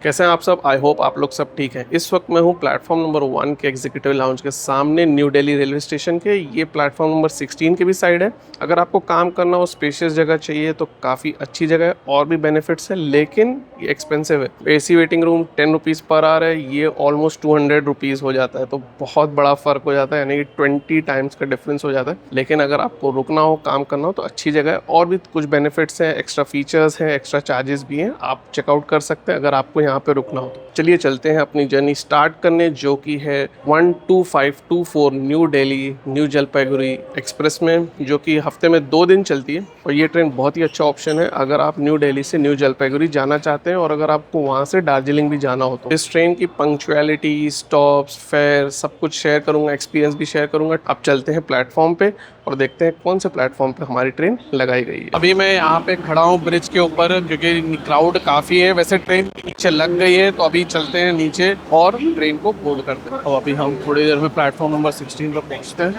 कैसे हैं आप सब। आई होप आप लोग सब ठीक हैं। इस वक्त मैं हूँ प्लेटफॉर्म नंबर 1 के एग्जीक्यूटिव लाउंज के सामने, न्यू दिल्ली रेलवे स्टेशन के। ये प्लेटफॉर्म नंबर 16 की भी साइड है। अगर आपको काम करना हो, स्पेशियस जगह चाहिए तो काफ़ी अच्छी जगह है, और भी बेनिफिट्स है, लेकिन ये एक्सपेंसिव है। AC waiting room 10 rupees per hour है, ये ऑलमोस्ट 200 रुपीज़ हो जाता है, तो बहुत बड़ा फ़र्क हो जाता है, यानी कि 20 टाइम्स का डिफरेंस हो जाता है। लेकिन अगर आपको रुकना हो, काम करना हो तो अच्छी जगह है, और भी कुछ बेनिफिट्स हैं, एक्स्ट्रा फीचर्स हैं, एक्स्ट्रा चार्जेस भी हैं। आप चेकआउट कर सकते हैं अगर आपको यहाँ पे रुकना हो तो। चलिए चलते हैं अपनी जर्नी स्टार्ट करने, जो कि है 12524 new Delhi new Jalpaiguri express में, जो कि हफ्ते में 2 दिन चलती है। और ये ट्रेन बहुत ही अच्छा ऑप्शन है अगर आप न्यू दिल्ली से न्यू जलपाईगुड़ी जाना चाहते हैं, और अगर आपको वहाँ से दार्जिलिंग भी जाना हो तो। इस ट्रेन की पंक्चुअलिटी, स्टॉप्स, फेयर सब कुछ शेयर करूँगा, एक्सपीरियंस भी शेयर करूँगा। अब चलते हैं प्लेटफॉर्म पे और देखते हैं कौन से प्लेटफॉर्म पे हमारी ट्रेन लगाई गई है। अभी मैं यहाँ पे खड़ा हूँ ब्रिज के ऊपर, क्योंकि क्राउड काफ़ी है। वैसे ट्रेन नीचे लग गई है, तो अभी चलते हैं नीचे और ट्रेन को बोर्ड करते हैं। और अभी हम थोड़ी देर में प्लेटफॉर्म नंबर 16 पर पहुँचते हैं,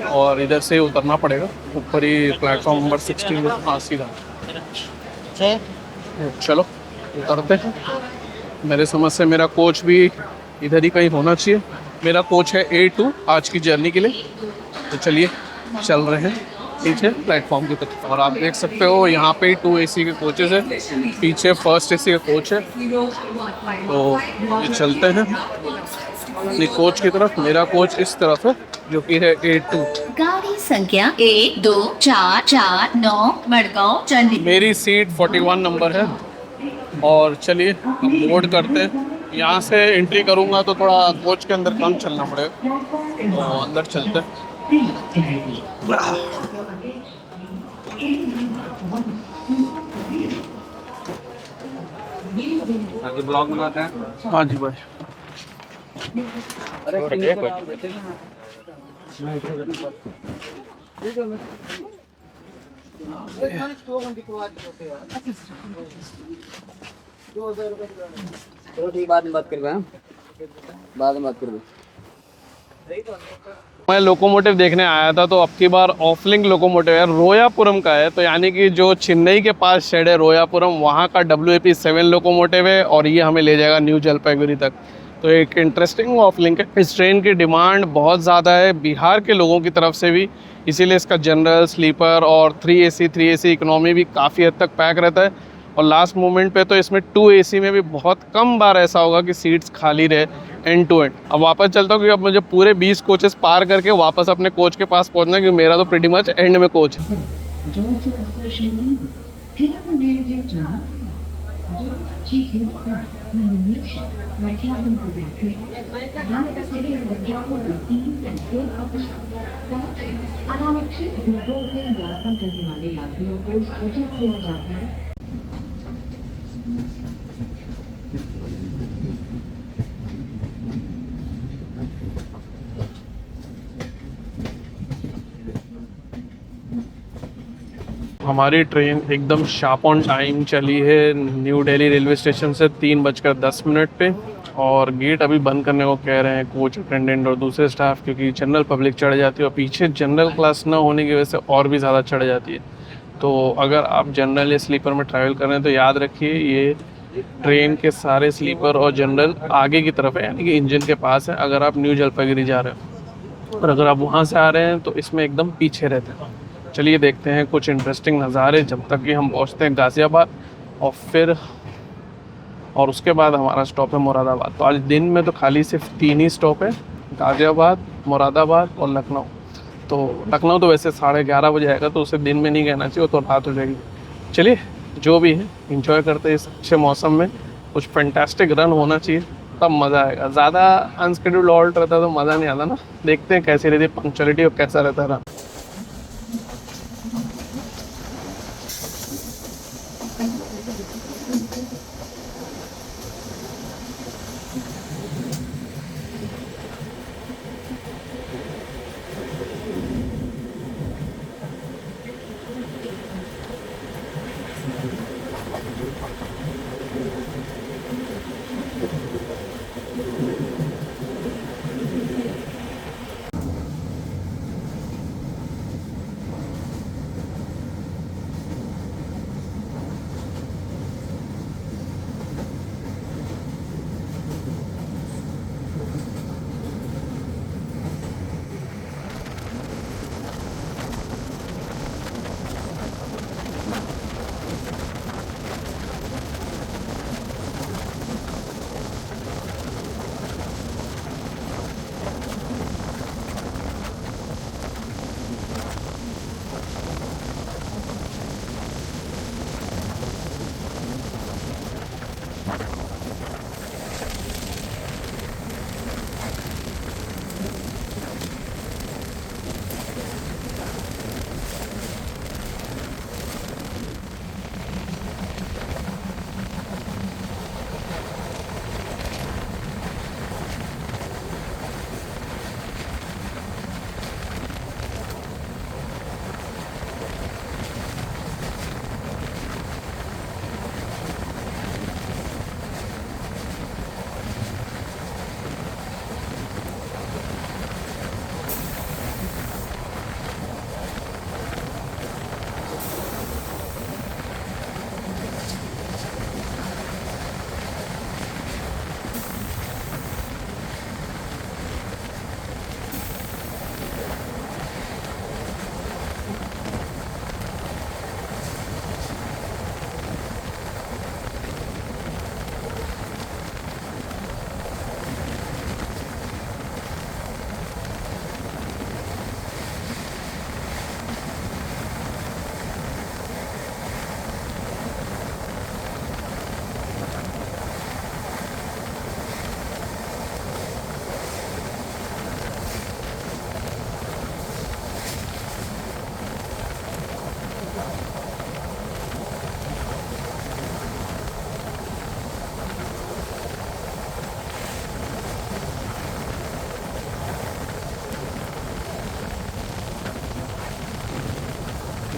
और इधर से उतरना पड़ेगा। ऊपर ही प्लेटफॉर्म नंबर 16 पर। हाँ, सीधा चलो उतरते हैं। मेरे समझ से मेरा कोच भी इधर ही कहीं होना चाहिए। मेरा कोच है A2 आज की जर्नी के लिए। तो चलिए चल रहे हैं पीछे प्लेटफॉर्म की तरफ। और आप देख सकते हो यहाँ पे 2 AC के कोचेस हैं, पीछे फर्स्ट AC का कोच है। तो ये चलते हैं अपनी कोच की तरफ। मेरा कोच इस तरफ है, जो कि है A2। गाड़ी संख्या 12449 मडगांव चंडीगढ़। मेरी सीट 41 नंबर है। और चलिए अब बोर्ड करते हैं। यहाँ से एंट्री करूँगा तो थोड़ा कोच के अंदर कम चलना पड़ेगा, तो अंदर चलते हैं। आगे ब्लॉग बनाते हैं। हाँ जी भाई। चलो ठीक, बाद में बात करेंगे। बाद में बात करेंगे। मैं लोकोमोटिव देखने आया था, तो अब की बार ऑफलिंक लोकोमोटिव है, रोयापुरम का है। तो यानी कि जो चेन्नई के पास शेड है रोयापुरम, वहाँ का WAP7 लोकोमोटिव है, और ये हमें ले जाएगा न्यू जलपाईगुड़ी तक। तो एक इंटरेस्टिंग ऑफलिंक है। इस ट्रेन की डिमांड बहुत ज़्यादा है बिहार के लोगों की तरफ से भी, इसीलिए इसका जनरल, स्लीपर और 3AC इकोनॉमी भी काफ़ी हद तक पैक रहता है। और लास्ट मोमेंट पे तो इसमें 2AC में भी बहुत कम बार ऐसा होगा कि सीट्स खाली रहे एंड टू एंड। अब वापस चलता हूँ, क्योंकि अब मुझे पूरे 20 कोचेस पार करके वापस अपने कोच के पास पहुँचना है, क्योंकि मेरा तो प्रीटी मच एंड में कोच है। हमारी ट्रेन एकदम शार्प ऑन टाइम चली है न्यू दिल्ली रेलवे स्टेशन से 3:10 पे। और गेट अभी बंद करने को कह रहे हैं कोच अटेंडेंट और दूसरे स्टाफ, क्योंकि जनरल पब्लिक चढ़ जाती है, और पीछे जनरल क्लास ना होने की वजह से और भी ज़्यादा चढ़ जाती है। तो अगर आप जनरल या स्लीपर में ट्रैवल कर रहे हैं तो याद रखिए, ये ट्रेन के सारे स्लीपर और जनरल आगे की तरफ है, यानी कि इंजन के पास है अगर आप न्यू जलपाईगुड़ी जा रहे हो। और अगर आप वहाँ से आ रहे हैं तो इसमें एकदम पीछे रहते हैं। चलिए देखते हैं कुछ इंटरेस्टिंग नज़ारे जब तक कि हम पहुँचते हैं गाज़ियाबाद, और उसके बाद हमारा स्टॉप है मुरादाबाद। तो आज दिन में तो खाली सिर्फ 3 ही स्टॉप है, गाज़ियाबाद, मुरादाबाद और लखनऊ। तो लखनऊ तो वैसे 11:30 बजे आएगा, तो उसे दिन में नहीं कहना चाहिए, तो रात हो जाएगी। चलिए जो भी है इंजॉय करते हैं इस अच्छे मौसम में। कुछ फैंटास्टिक रन होना चाहिए, तब मज़ा आएगा। ज़्यादा अनस्केड्यूल्ड हॉल्ट रहता है तो मज़ा नहीं आता ना। देखते हैं कैसी रहती है पंक्चुअलिटी और कैसा रहता है रन।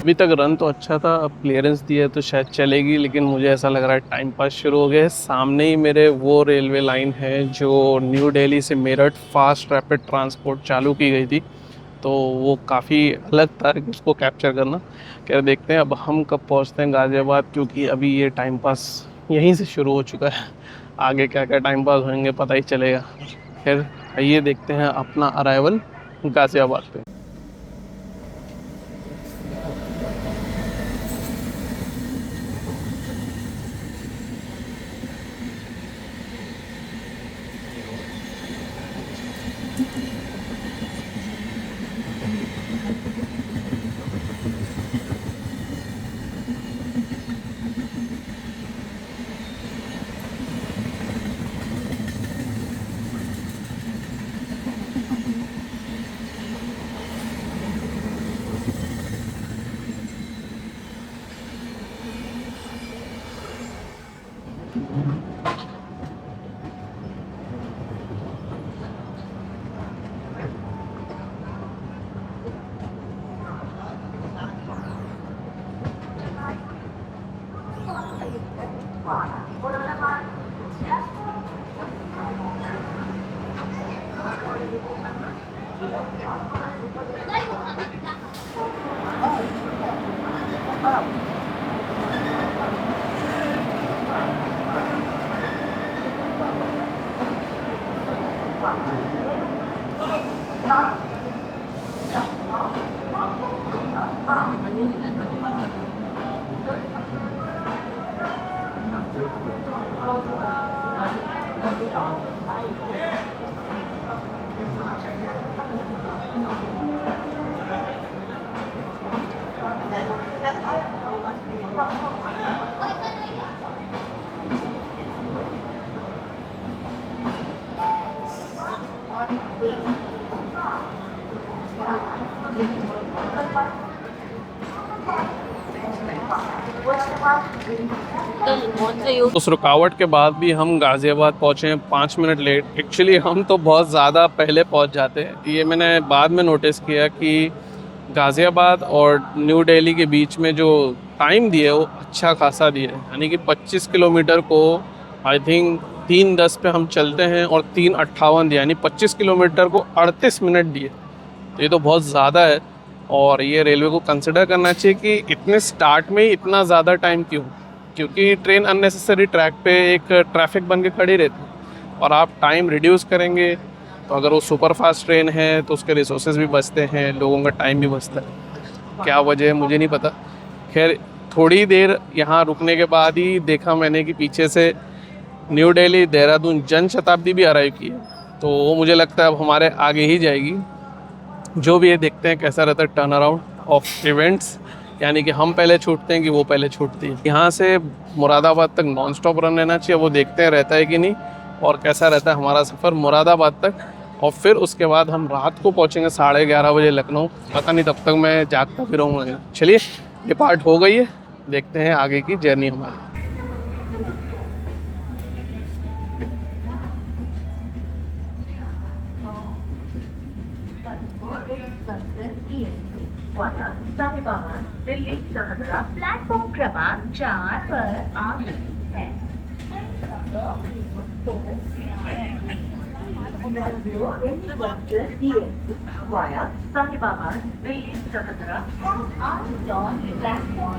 अभी तक रन तो अच्छा था, अब क्लियरेंस दिया है तो शायद चलेगी, लेकिन मुझे ऐसा लग रहा है टाइम पास शुरू हो गया है। सामने ही मेरे वो रेलवे लाइन है जो न्यू दिल्ली से मेरठ फास्ट रैपिड ट्रांसपोर्ट चालू की गई थी, तो वो काफ़ी अलग था कि उसको कैप्चर करना। क्या देखते हैं अब हम कब पहुंचते हैं गाज़ियाबाद, क्योंकि अभी ये टाइम पास यहीं से शुरू हो चुका है। आगे क्या क्या टाइम पास होंगे पता ही चलेगा। खैर आइए देखते हैं अपना अराइवल गाज़ियाबाद पे। उस रुकावट के बाद भी हम गाज़ियाबाद पहुँचे हैं 5 मिनट लेट। एक्चुअली हम तो बहुत ज़्यादा पहले पहुँच जाते हैं, ये मैंने बाद में नोटिस किया कि गाज़ियाबाद और न्यू दिल्ली के बीच में जो टाइम दिया है वो अच्छा खासा दिया है, यानी कि 25 किलोमीटर को आई थिंक 3:10 पे हम चलते हैं और 3:58 दिया, यानी 25 किलोमीटर को 38 मिनट दिए। तो ये तो बहुत ज़्यादा है, और ये रेलवे को कंसिडर करना चाहिए कि इतने स्टार्ट में ही इतना ज़्यादा टाइम क्यों, क्योंकि ट्रेन अननेसेसरी ट्रैक पे एक ट्रैफिक बन के खड़ी रहती है, और आप टाइम रिड्यूस करेंगे तो अगर वो सुपर फास्ट ट्रेन है तो उसके रिसोर्सेज भी बचते हैं, लोगों का टाइम भी बचता है। क्या वजह है मुझे नहीं पता। खैर थोड़ी देर यहाँ रुकने के बाद ही देखा मैंने कि पीछे से न्यू दिल्ली देहरादून जन शताब्दी भी अराइव की है, तो वो मुझे लगता है अब हमारे आगे ही जाएगी। जो भी है देखते हैं कैसा रहता है टर्न अराउंड ऑफ इवेंट्स, यानी कि हम पहले छूटते हैं कि वो पहले छूटती है। यहाँ से मुरादाबाद तक नॉन स्टॉप रन रहना चाहिए, वो देखते हैं रहता है कि नहीं और कैसा रहता है हमारा सफ़र मुरादाबाद तक। और फिर उसके बाद हम रात को पहुँचेंगे 11:30 बजे लखनऊ। पता नहीं तब तक मैं जागता भी रहूँगा। चलिए डिपार्ट हो गई है, देखते हैं आगे की जर्नी हमारी। दिल्ली प्लेटफॉर्म क्रमांक 4 पर आ रही है। वाया साहिबाबाद दिल्ली समुद्रा ऑन प्लेटफॉर्म।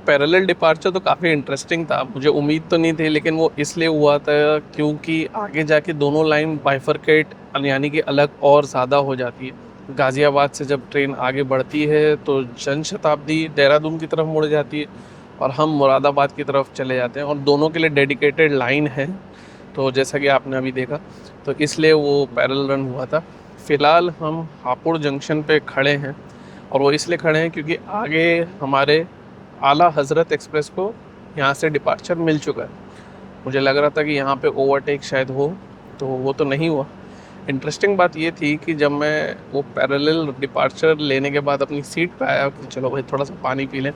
पैरेलल डिपार्चर तो काफ़ी इंटरेस्टिंग था, मुझे उम्मीद तो नहीं थी, लेकिन वो इसलिए हुआ था क्योंकि आगे जाके दोनों लाइन बाइफरकेट यानी कि अलग और ज़्यादा हो जाती है। गाज़ियाबाद से जब ट्रेन आगे बढ़ती है तो जन शताब्दी देहरादून की तरफ मुड़ जाती है और हम मुरादाबाद की तरफ चले जाते हैं, और दोनों के लिए डेडिकेटेड लाइन है। तो जैसा कि आपने अभी देखा, तो इसलिए वो पैरेलल रन हुआ था। फ़िलहाल हम हापुड़ जंक्शन पे खड़े हैं, और वो इसलिए खड़े हैं क्योंकि आगे हमारे आला हज़रत एक्सप्रेस को यहाँ से डिपार्चर मिल चुका है। मुझे लग रहा था कि यहाँ पे ओवरटेक शायद हो, तो वो तो नहीं हुआ। इंटरेस्टिंग बात ये थी कि जब मैं वो पैरेलल डिपार्चर लेने के बाद अपनी सीट पे आया कि चलो भाई थोड़ा सा पानी पी लें,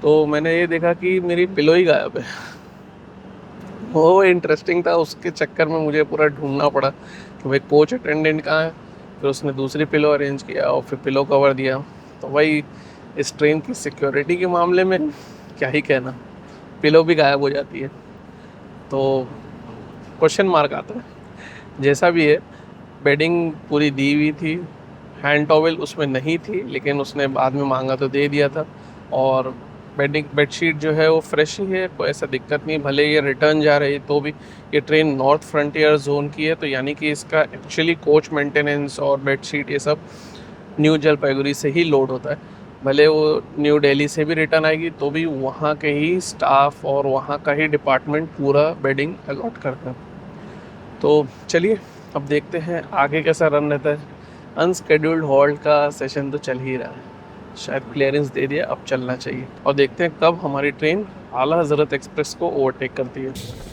तो मैंने ये देखा कि मेरी पिलो ही गायब है। वो इंटरेस्टिंग था, उसके चक्कर में मुझे पूरा ढूंढना पड़ा कि भाई कोच अटेंडेंट कहाँ है। फिर उसने दूसरी पिलो अरेंज किया और फिर पिलो कवर दिया। तो भाई इस ट्रेन की सिक्योरिटी के मामले में क्या ही कहना, पिलो भी गायब हो जाती है, तो क्वेश्चन मार्क आता है। जैसा भी है, बेडिंग पूरी दी हुई थी, हैंड टॉवेल उसमें नहीं थी, लेकिन उसने बाद में मांगा तो दे दिया था। और बेडशीट जो है वो फ्रेश ही है, कोई ऐसा दिक्कत नहीं। भले ये रिटर्न जा रही तो भी, ये ट्रेन नॉर्थ फ्रंटियर जोन की है, तो यानी कि इसका एक्चुअली कोच मेंटेनेंस और बेडशीट ये सब न्यू जलपाईगुड़ी से ही लोड होता है। भले वो न्यू दिल्ली से भी रिटर्न आएगी तो भी वहाँ के ही स्टाफ और वहाँ का ही डिपार्टमेंट पूरा बेडिंग अलॉट करता है। तो चलिए अब देखते हैं आगे कैसा रन रहता है। अनस्केड्यूल्ड हॉल्ट का सेशन तो चल ही रहा है, शायद क्लियरेंस दे दिया, अब चलना चाहिए। और देखते हैं कब हमारी ट्रेन आला हज़रत एक्सप्रेस को ओवरटेक करती है।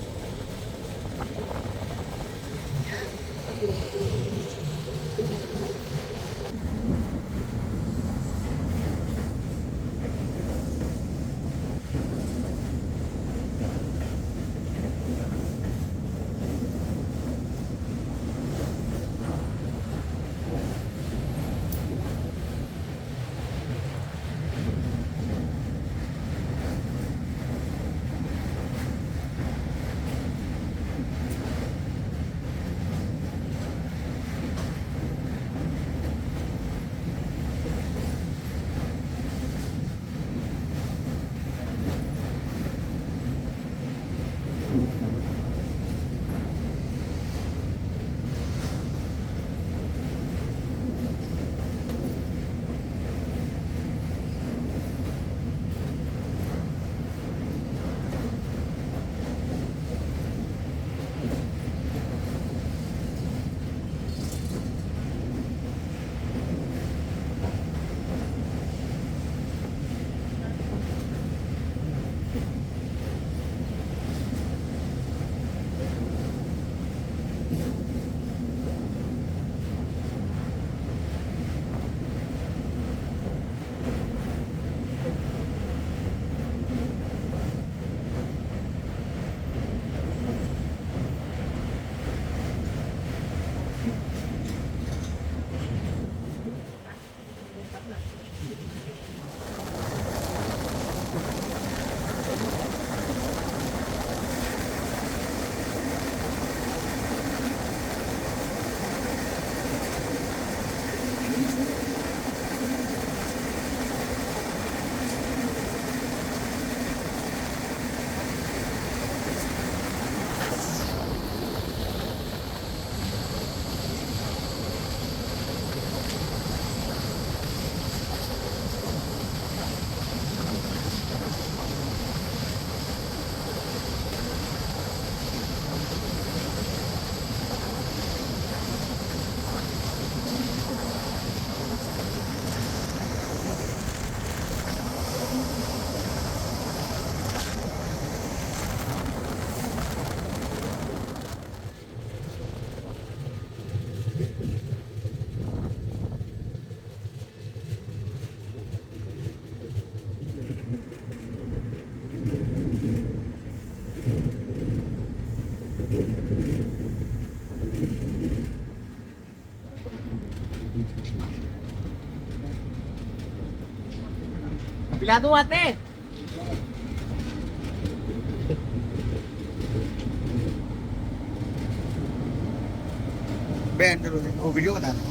पिला दूं आते बैन करो वो वीडियो बता दो।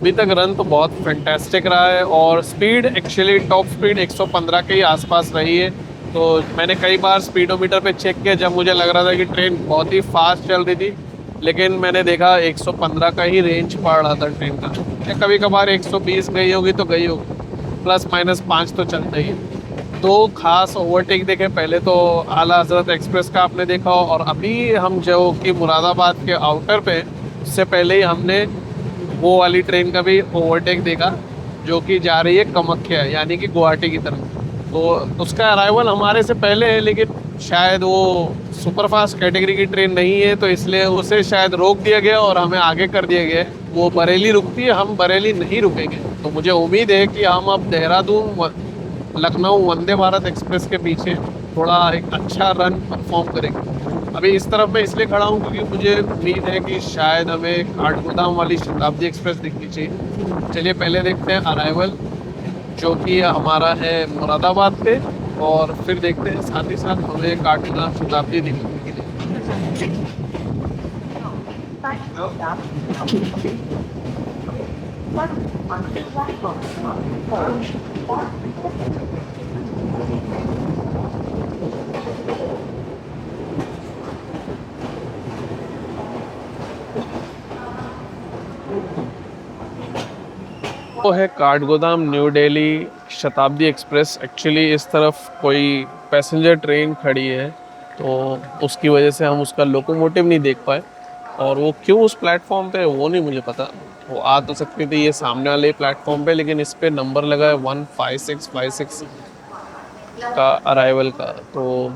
अभी तक रन तो बहुत फैंटास्टिक रहा है और स्पीड एक्चुअली टॉप स्पीड 115 के ही आसपास रही है। तो मैंने कई बार स्पीडोमीटर पे चेक किया जब मुझे लग रहा था कि ट्रेन बहुत ही फास्ट चल रही थी, लेकिन मैंने देखा 115 का ही रेंज पड़ रहा था ट्रेन का। या कभी कभार 120 गई होगी तो गई होगी, प्लस माइनस 5 तो चलता ही है। दो खास ओवरटेक देखे, पहले तो आला हजरत एक्सप्रेस का आपने देखा, और अभी हम जो कि मुरादाबाद के आउटर पे, उससे पहले ही हमने वो वाली ट्रेन का भी ओवरटेक देखा जो कि जा रही है कामाख्या यानी कि गुवाहाटी की तरफ। तो उसका अराइवल हमारे से पहले है, लेकिन शायद वो सुपरफास्ट कैटेगरी की ट्रेन नहीं है तो इसलिए उसे शायद रोक दिया गया और हमें आगे कर दिया गया। वो बरेली रुकती है, हम बरेली नहीं रुकेंगे। तो मुझे उम्मीद है कि हम अब देहरादून लखनऊ वंदे भारत एक्सप्रेस के पीछे थोड़ा एक अच्छा रन परफॉर्म करेंगे। अभी इस तरफ मैं इसलिए खड़ा हूँ क्योंकि मुझे उम्मीद है कि शायद हमें काठगोदाम वाली शताब्दी एक्सप्रेस दिखनी चाहिए। चलिए पहले देखते हैं अराइवल जो कि हमारा है मुरादाबाद पे, और फिर देखते हैं साथ ही साथ हमें काठगोदाम शताब्दी दिखने के लिए। वो है Kathgodam new Delhi Shatabdi express. Actually इस तरफ कोई पैसेंजर ट्रेन खड़ी है तो उसकी वजह से हम उसका लोकोमोटिव नहीं देख पाए, और वो क्यों उस प्लेटफॉर्म पे है वो नहीं मुझे पता। वो आ तो सकती थी ये सामने वाले प्लेटफॉर्म पे, लेकिन इस पे नंबर लगा है 15656 का अराइवल का। तो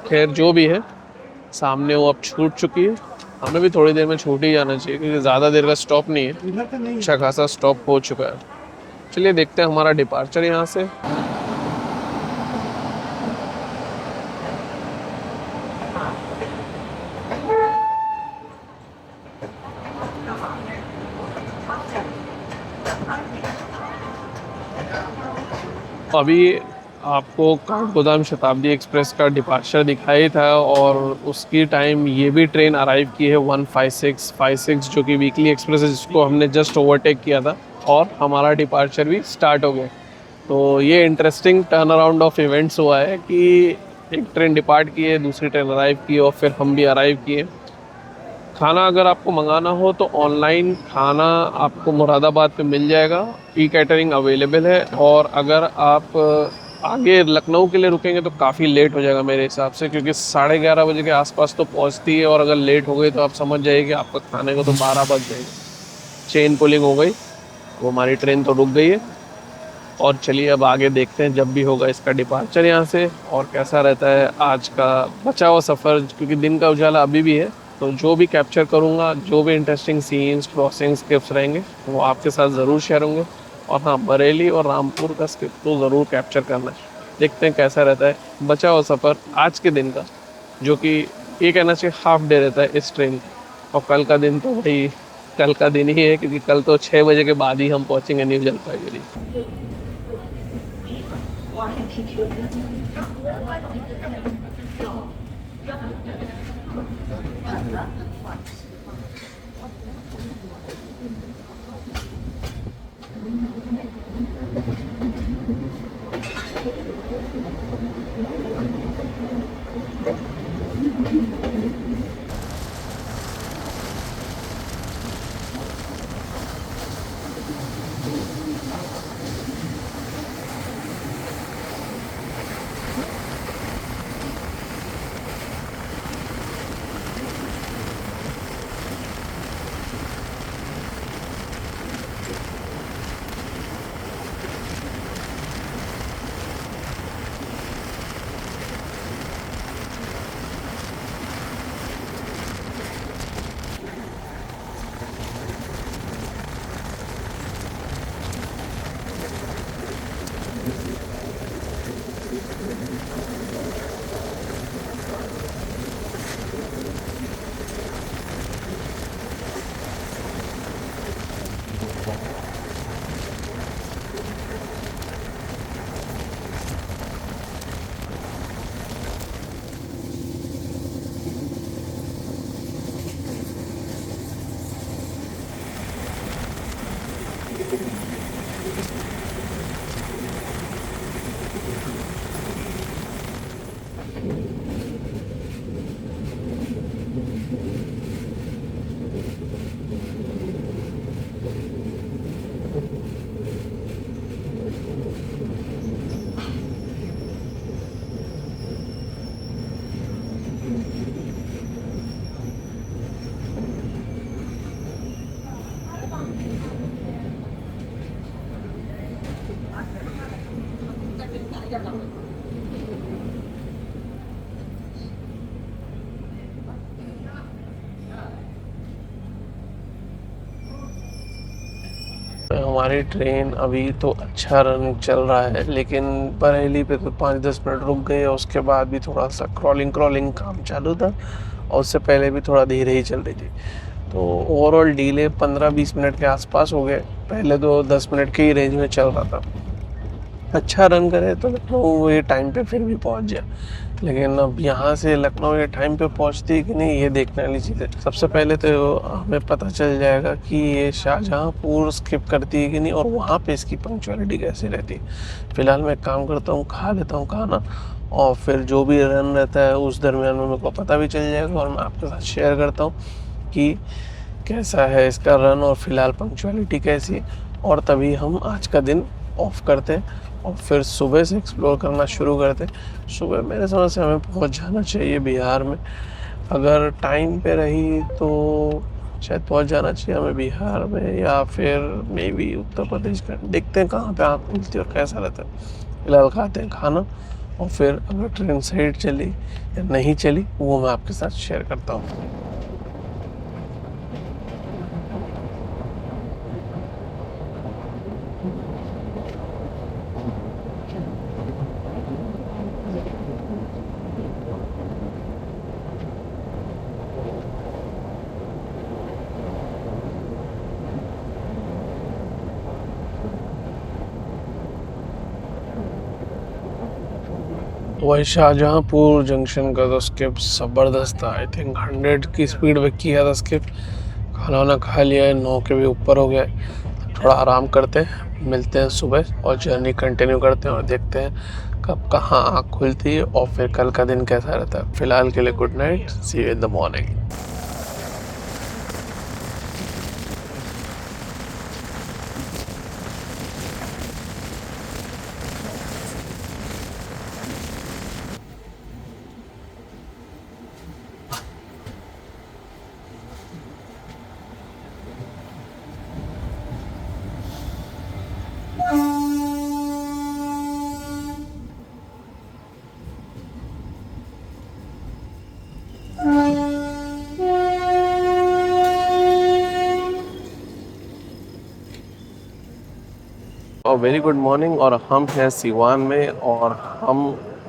खैर जो भी है, सामने वो अब छूट चुकी है। हमें भी थोड़ी देर में छूट ही जाना चाहिए क्योंकि ज़्यादा देर का स्टॉप नहीं है, अच्छा खासा स्टॉप हो चुका है। चलिए देखते हैं हमारा डिपार्चर यहाँ से। अभी आपको काठगोदाम शताब्दी एक्सप्रेस का डिपार्चर दिखाई था और उसकी टाइम ये भी ट्रेन अराइव की है 15656 जो कि वीकली एक्सप्रेस है, जिसको हमने जस्ट ओवरटेक किया था और हमारा डिपार्चर भी स्टार्ट हो गया। तो ये interesting turn around of events हुआ है कि एक ट्रेन डिपार्ट की है, दूसरी ट्रेन अराइव की और फिर हम भी अराइव किए। खाना अगर आपको मंगाना हो तो ऑनलाइन खाना आपको मुरादाबाद पे मिल जाएगा, ई कैटरिंग अवेलेबल है। और अगर आप आगे लखनऊ के लिए रुकेंगे तो काफ़ी लेट हो जाएगा मेरे हिसाब से, क्योंकि 11:30 बजे के आसपास तो पहुंचती है, और अगर लेट हो गई तो आप समझ जाइए कि आपका खाने को तो 12 बज जाएगा। चेन पुलिंग हो गई, वो हमारी ट्रेन तो रुक गई है। और चलिए अब आगे देखते हैं जब भी होगा इसका डिपार्चर यहाँ से, और कैसा रहता है आज का बचा हुआ सफ़र, क्योंकि दिन का उजाला अभी भी है। तो जो भी कैप्चर करूँगा, जो भी इंटरेस्टिंग सीन्स, क्रॉसिंग स्क्रिप्ट्स रहेंगे वो आपके साथ ज़रूर शेयर होंगे। और हाँ, बरेली और रामपुर का स्क्रिप्ट तो ज़रूर कैप्चर करना है। देखते हैं कैसा रहता है बचा हुआ सफ़र आज के दिन का, जो कि ये कहना चाहिए हाफ डे रहता है इस ट्रेन का। और कल का दिन तो भाई कल का दिन ही है, क्योंकि कल तो 6 बजे के बाद ही हम पहुँचेंगे न्यू जलपाईगुड़ी। हमारी ट्रेन अभी तो अच्छा रन चल रहा है, लेकिन बरेली पे तो 5-10 मिनट रुक गए और उसके बाद भी थोड़ा सा क्रॉलिंग काम चालू था और उससे पहले भी थोड़ा धीरे ही चल रही थी। तो ओवरऑल डिले 15-20 मिनट के आसपास हो गए। पहले तो 10 मिनट के ही रेंज में चल रहा था। अच्छा रन करे तो लखनऊ ये टाइम पे फिर भी पहुंच जाए, लेकिन अब यहाँ से लखनऊ ये टाइम पे पहुंचती है कि नहीं, ये देखने वाली चीज़ है। सबसे पहले तो हमें पता चल जाएगा कि ये शाहजहाँपुर स्किप करती है कि नहीं और वहाँ पे इसकी पंक्चुअलिटी कैसे रहती है। फिलहाल मैं एक काम करता हूँ, खा लेता हूँ खाना और फिर जो भी रन रहता है उस दरमियान में मेरे को पता भी चल जाएगा और मैं आपके साथ शेयर करता हूँ कि कैसा है इसका रन और फिलहाल पंक्चुअलिटी कैसी है। और तभी हम आज का दिन ऑफ करते हैं और फिर सुबह से एक्सप्लोर करना शुरू करते हैं। सुबह मेरे समझ से हमें पहुंच जाना चाहिए बिहार में। अगर टाइम पे रही तो शायद पहुंच जाना चाहिए हमें बिहार में, या फिर मे बी उत्तर प्रदेश का। देखते हैं कहाँ पे आँख खुलती है और कैसा रहता है। फिलहाल खाते हैं खाना और फिर अगर ट्रेन सही चली या नहीं चली वो मैं आपके साथ शेयर करता हूँ। वही शाहजहाँपुर जंक्शन का तो स्किप ज़बरदस्त था। आई थिंक 100 की स्पीड पे किया था स्किप। खाना वाना खा लिया है, 9 के भी ऊपर हो गया है। थोड़ा आराम करते हैं, मिलते हैं सुबह और जर्नी कंटिन्यू करते हैं और देखते हैं कब कहाँ आँख खुलती है और फिर कल का दिन कैसा रहता है। फ़िलहाल के लिए good night, see you in the morning. और वेरी गुड मॉर्निंग। और हम हैं सीवान में और हम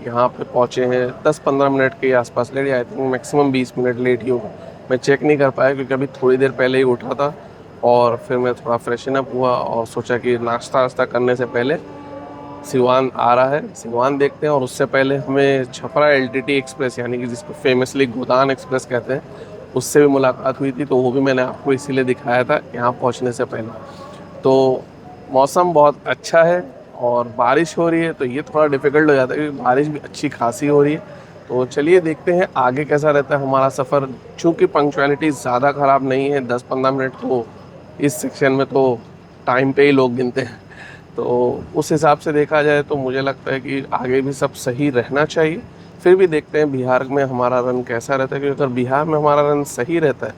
यहाँ पे पहुँचे हैं 10-15 मिनट के आसपास late. I think maximum 20 minute late ही होगा। मैं चेक नहीं कर पाया क्योंकि अभी थोड़ी देर पहले ही उठा था और फिर मैं थोड़ा फ्रेशन अप हुआ और सोचा कि नाश्ता वास्ता करने से पहले सीवान आ रहा है, सीवान देखते हैं। और उससे पहले हमें छपरा LTT एक्सप्रेस यानी कि जिसको फेमसली गोदान एक्सप्रेस कहते हैं, उससे भी मुलाकात हुई थी, तो वो भी मैंने आपको इसीलिए दिखाया था यहाँ पहुँचने से पहले। तो मौसम बहुत अच्छा है और बारिश हो रही है तो ये थोड़ा डिफ़िकल्ट हो जाता है क्योंकि बारिश भी अच्छी खासी हो रही है। तो चलिए देखते हैं आगे कैसा रहता है हमारा सफ़र। चूँकि पंक्चुअलिटी ज़्यादा ख़राब नहीं है, 10-15 मिनट तो इस सेक्शन में तो टाइम पे ही लोग गिनते हैं। तो उस हिसाब से देखा जाए तो मुझे लगता है कि आगे भी सब सही रहना चाहिए। फिर भी देखते हैं बिहार में हमारा रन कैसा रहता है, क्योंकि अगर बिहार में हमारा रन सही रहता है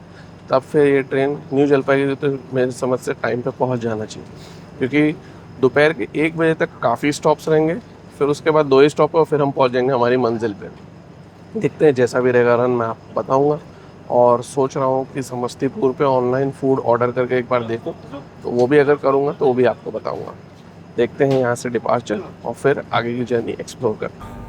तब फिर ये ट्रेन न्यू जलपाईगुड़ी तो मेरी समझ से टाइम पे पहुंच जाना चाहिए, क्योंकि दोपहर के 1 बजे तक काफ़ी स्टॉप्स रहेंगे। फिर उसके बाद 2 ही स्टॉप है और फिर हम पहुंच जाएंगे हमारी मंजिल पे। देखते हैं जैसा भी रहेगा रन मैं आपको बताऊंगा। और सोच रहा हूँ कि समस्तीपुर पे ऑनलाइन फूड ऑर्डर करके एक बार देखूँ, तो वो भी अगर करूँगा तो वो भी आपको बताऊँगा। देखते हैं यहाँ से डिपार्चर और फिर आगे की जर्नी एक्सप्लोर करते हैं।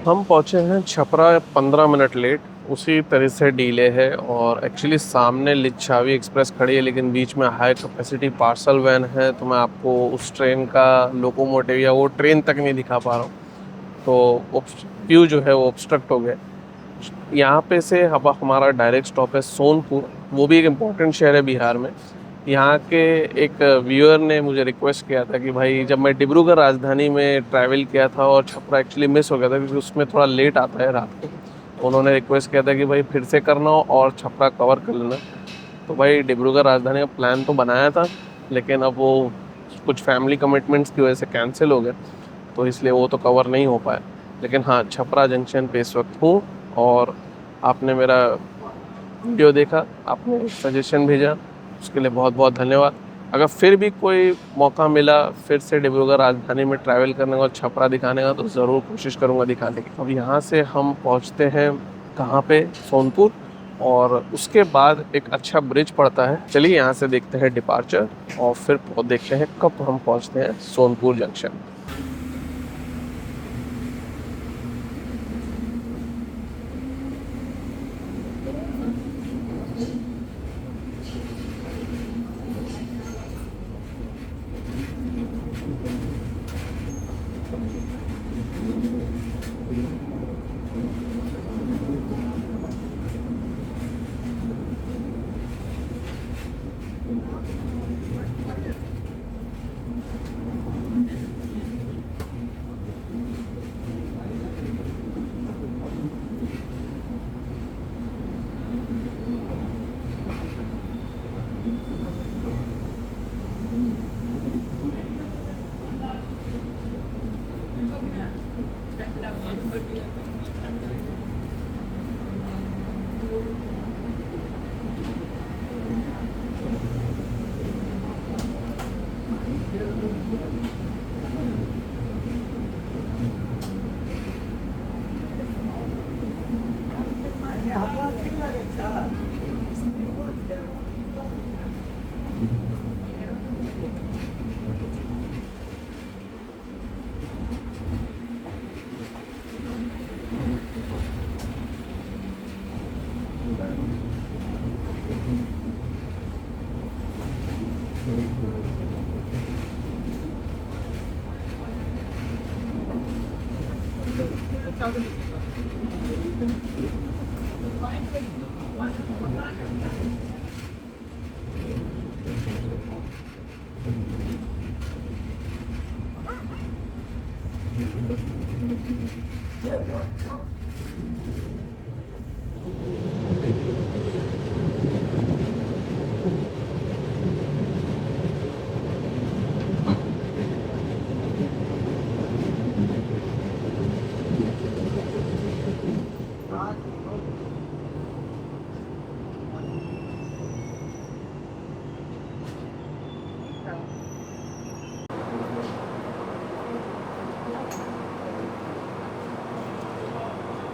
हम पहुँचे हैं छपरा 15 मिनट लेट, उसी तरह से डीले है। और एक्चुअली सामने लिच्छावी एक्सप्रेस खड़ी है, लेकिन बीच में हाई कैपेसिटी पार्सल वैन है, तो मैं आपको उस ट्रेन का लोकोमोटिव या वो ट्रेन तक नहीं दिखा पा रहा हूँ। तो व्यू जो है वो ऑब्स्ट्रक्ट हो गया। यहाँ पे से अब हमारा डायरेक्ट स्टॉप है सोनपुर, वो भी एक इम्पोर्टेंट शहर है बिहार में। यहाँ के एक व्यूअर ने मुझे रिक्वेस्ट किया था कि भाई, जब मैं डिब्रूगढ़ राजधानी में ट्रैवल किया था और छपरा एक्चुअली मिस हो गया था क्योंकि उसमें थोड़ा लेट आता है रात को, तो उन्होंने रिक्वेस्ट किया था कि भाई फिर से करना हो और छपरा कवर कर लेना। तो भाई डिब्रूगढ़ राजधानी का प्लान तो बनाया था, लेकिन अब वो कुछ फैमिली कमिटमेंट्स की वजह से कैंसिल हो गया, तो इसलिए वो तो कवर नहीं हो पाया। लेकिन हाँ, छपरा जंक्शन पे इस वक्त हूँ। और आपने मेरा वीडियो देखा, आपने सजेशन भेजा, उसके लिए बहुत बहुत धन्यवाद। अगर फिर भी कोई मौका मिला फिर से डिब्रूगढ़ राजधानी में ट्रैवल करने का और छपरा दिखाने का, तो ज़रूर कोशिश करूँगा दिखाने की। अब यहाँ से हम पहुँचते हैं कहाँ पे, सोनपुर, और उसके बाद एक अच्छा ब्रिज पड़ता है। चलिए यहाँ से देखते हैं डिपार्चर और फिर देखते हैं कब हम पहुँचते हैं सोनपुर जंक्शन।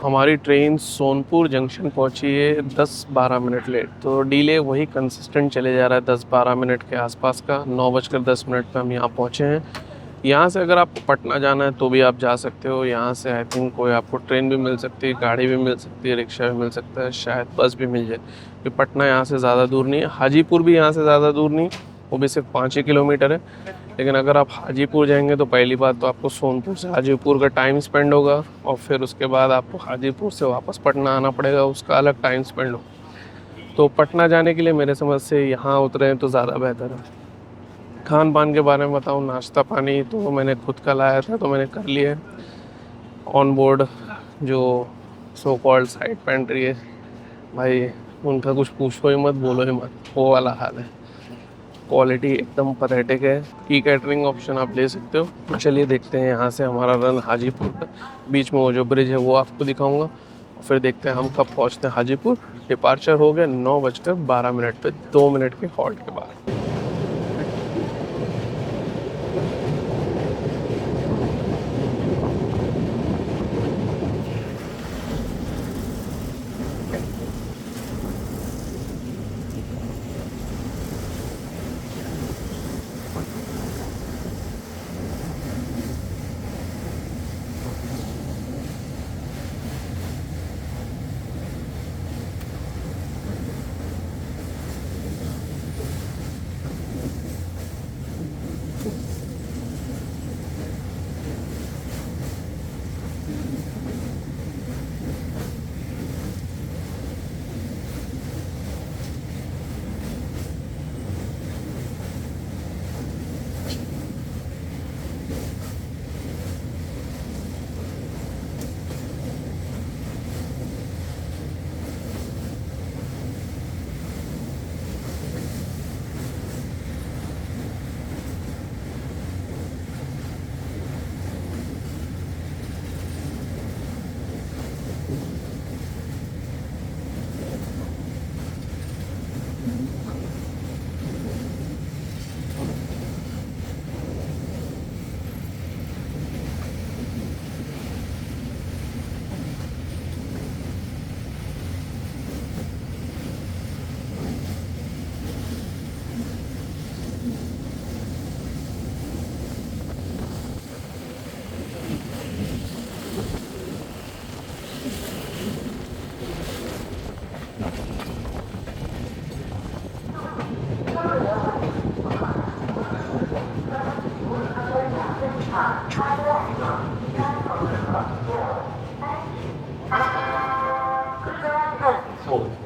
हमारी ट्रेन सोनपुर जंक्शन पहुंची है 10-12 मिनट लेट, तो डिले वही कंसिस्टेंट चले जा रहा है 10-12 मिनट के आसपास का। 9:10 पे हम यहाँ पहुंचे हैं। यहाँ से अगर आपको पटना जाना है तो भी आप जा सकते हो। यहाँ से आई थिंक कोई आपको ट्रेन भी मिल सकती है, गाड़ी भी मिल सकती है, रिक्शा भी मिल सकता है, शायद बस भी मिल जाए, क्योंकि पटना यहाँ से ज़्यादा दूर नहीं है। हाजीपुर भी यहाँ से ज़्यादा दूर नहीं, वो भी सिर्फ 5 ही किलोमीटर है। लेकिन अगर आप हाजीपुर जाएंगे तो पहली बात तो आपको सोनपुर से हाजीपुर का टाइम स्पेंड होगा, और फिर उसके बाद आपको हाजीपुर से वापस पटना आना पड़ेगा, उसका अलग टाइम स्पेंड हो। तो पटना जाने के लिए मेरे समझ से यहाँ उतरे तो ज़्यादा बेहतर है। खान पान के बारे में बताऊँ, नाश्ता पानी तो मैंने खुद का लाया था, तो मैंने कर लिया ऑन बोर्ड। जो सो कॉल्ड साइड पेंट्री है भाई, उनका कुछ पूछो ही मत, बोलो ही मत, वो वाला हाल है। क्वालिटी एकदम पथेटिक है। ई कैटरिंग ऑप्शन आप ले सकते हो। तो चलिए देखते हैं यहाँ से हमारा रन हाजीपुर का। बीच में वो जो ब्रिज है वो आपको दिखाऊंगा, और फिर देखते हैं हम कब पहुँचते हैं हाजीपुर। डिपार्चर हो गया 9:12 पे, 2 मिनट के हॉल्ट के बाद।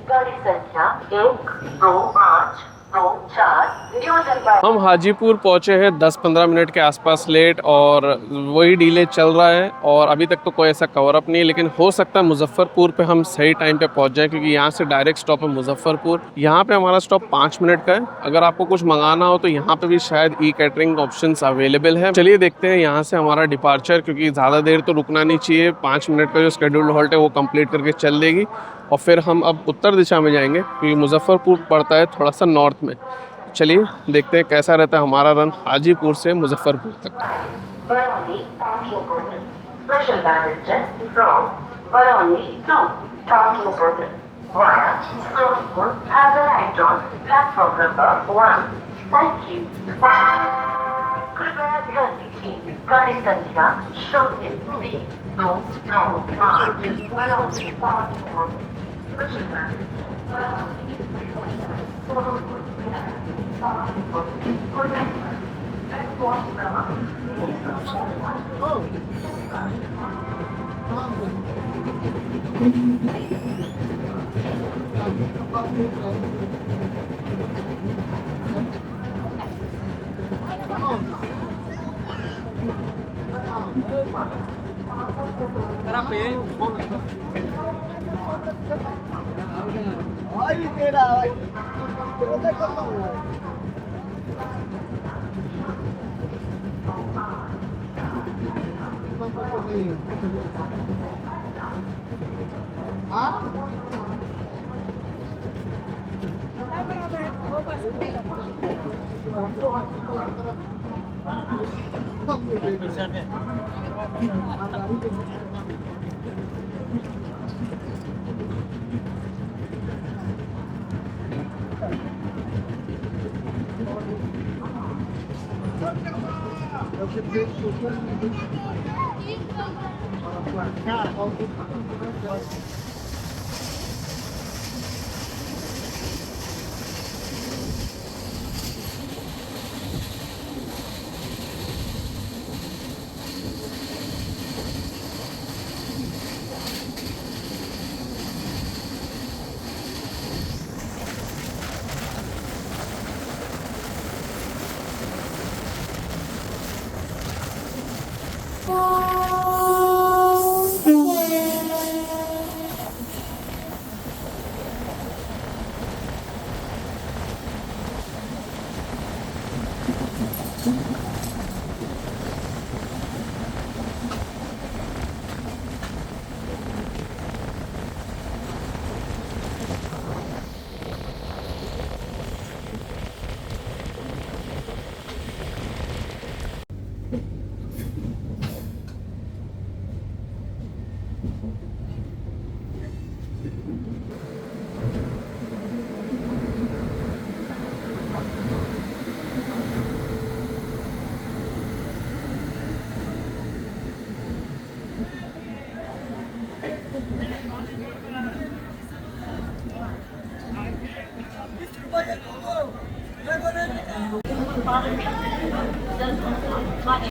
गाड़ी संख्या 1-2-5-2-4 हम हाजीपुर पहुंचे हैं 10-15 मिनट के आसपास लेट, और वही डिले चल रहा है। और अभी तक तो कोई ऐसा कवर अप नहीं है, लेकिन हो सकता है मुजफ्फरपुर पे हम सही टाइम पे पहुंच जाएं, क्योंकि यहाँ से डायरेक्ट स्टॉप है मुजफ्फरपुर। यहाँ पे हमारा स्टॉप 5 मिनट का है। अगर आपको कुछ मंगाना हो तो यहाँ पे भी शायद ई कैटरिंग ऑप्शंस अवेलेबल है। चलिए देखते हैं यहाँ से हमारा डिपार्चर, क्योंकि ज़्यादा देर तो रुकना नहीं चाहिए। 5 मिनट का जो शेड्यूल्ड हॉल्ट है वो कंप्लीट करके चल देगी, और फिर हम अब उत्तर दिशा में जाएंगे, क्योंकि मुजफ्फरपुर पड़ता है थोड़ा सा नॉर्थ में। चलिए देखते हैं कैसा रहता है हमारा रन हाजीपुर से मुजफ्फरपुर तक। Baroni Talking Burger. Special direction from Baroni to Talking Burger. Via Sonpur has arrived on platform number 1. Thank you. कृपया ध्यान दीजिए, गाड़ी संख्या 0-2-9-5 Baroni Talking Burger. Special direction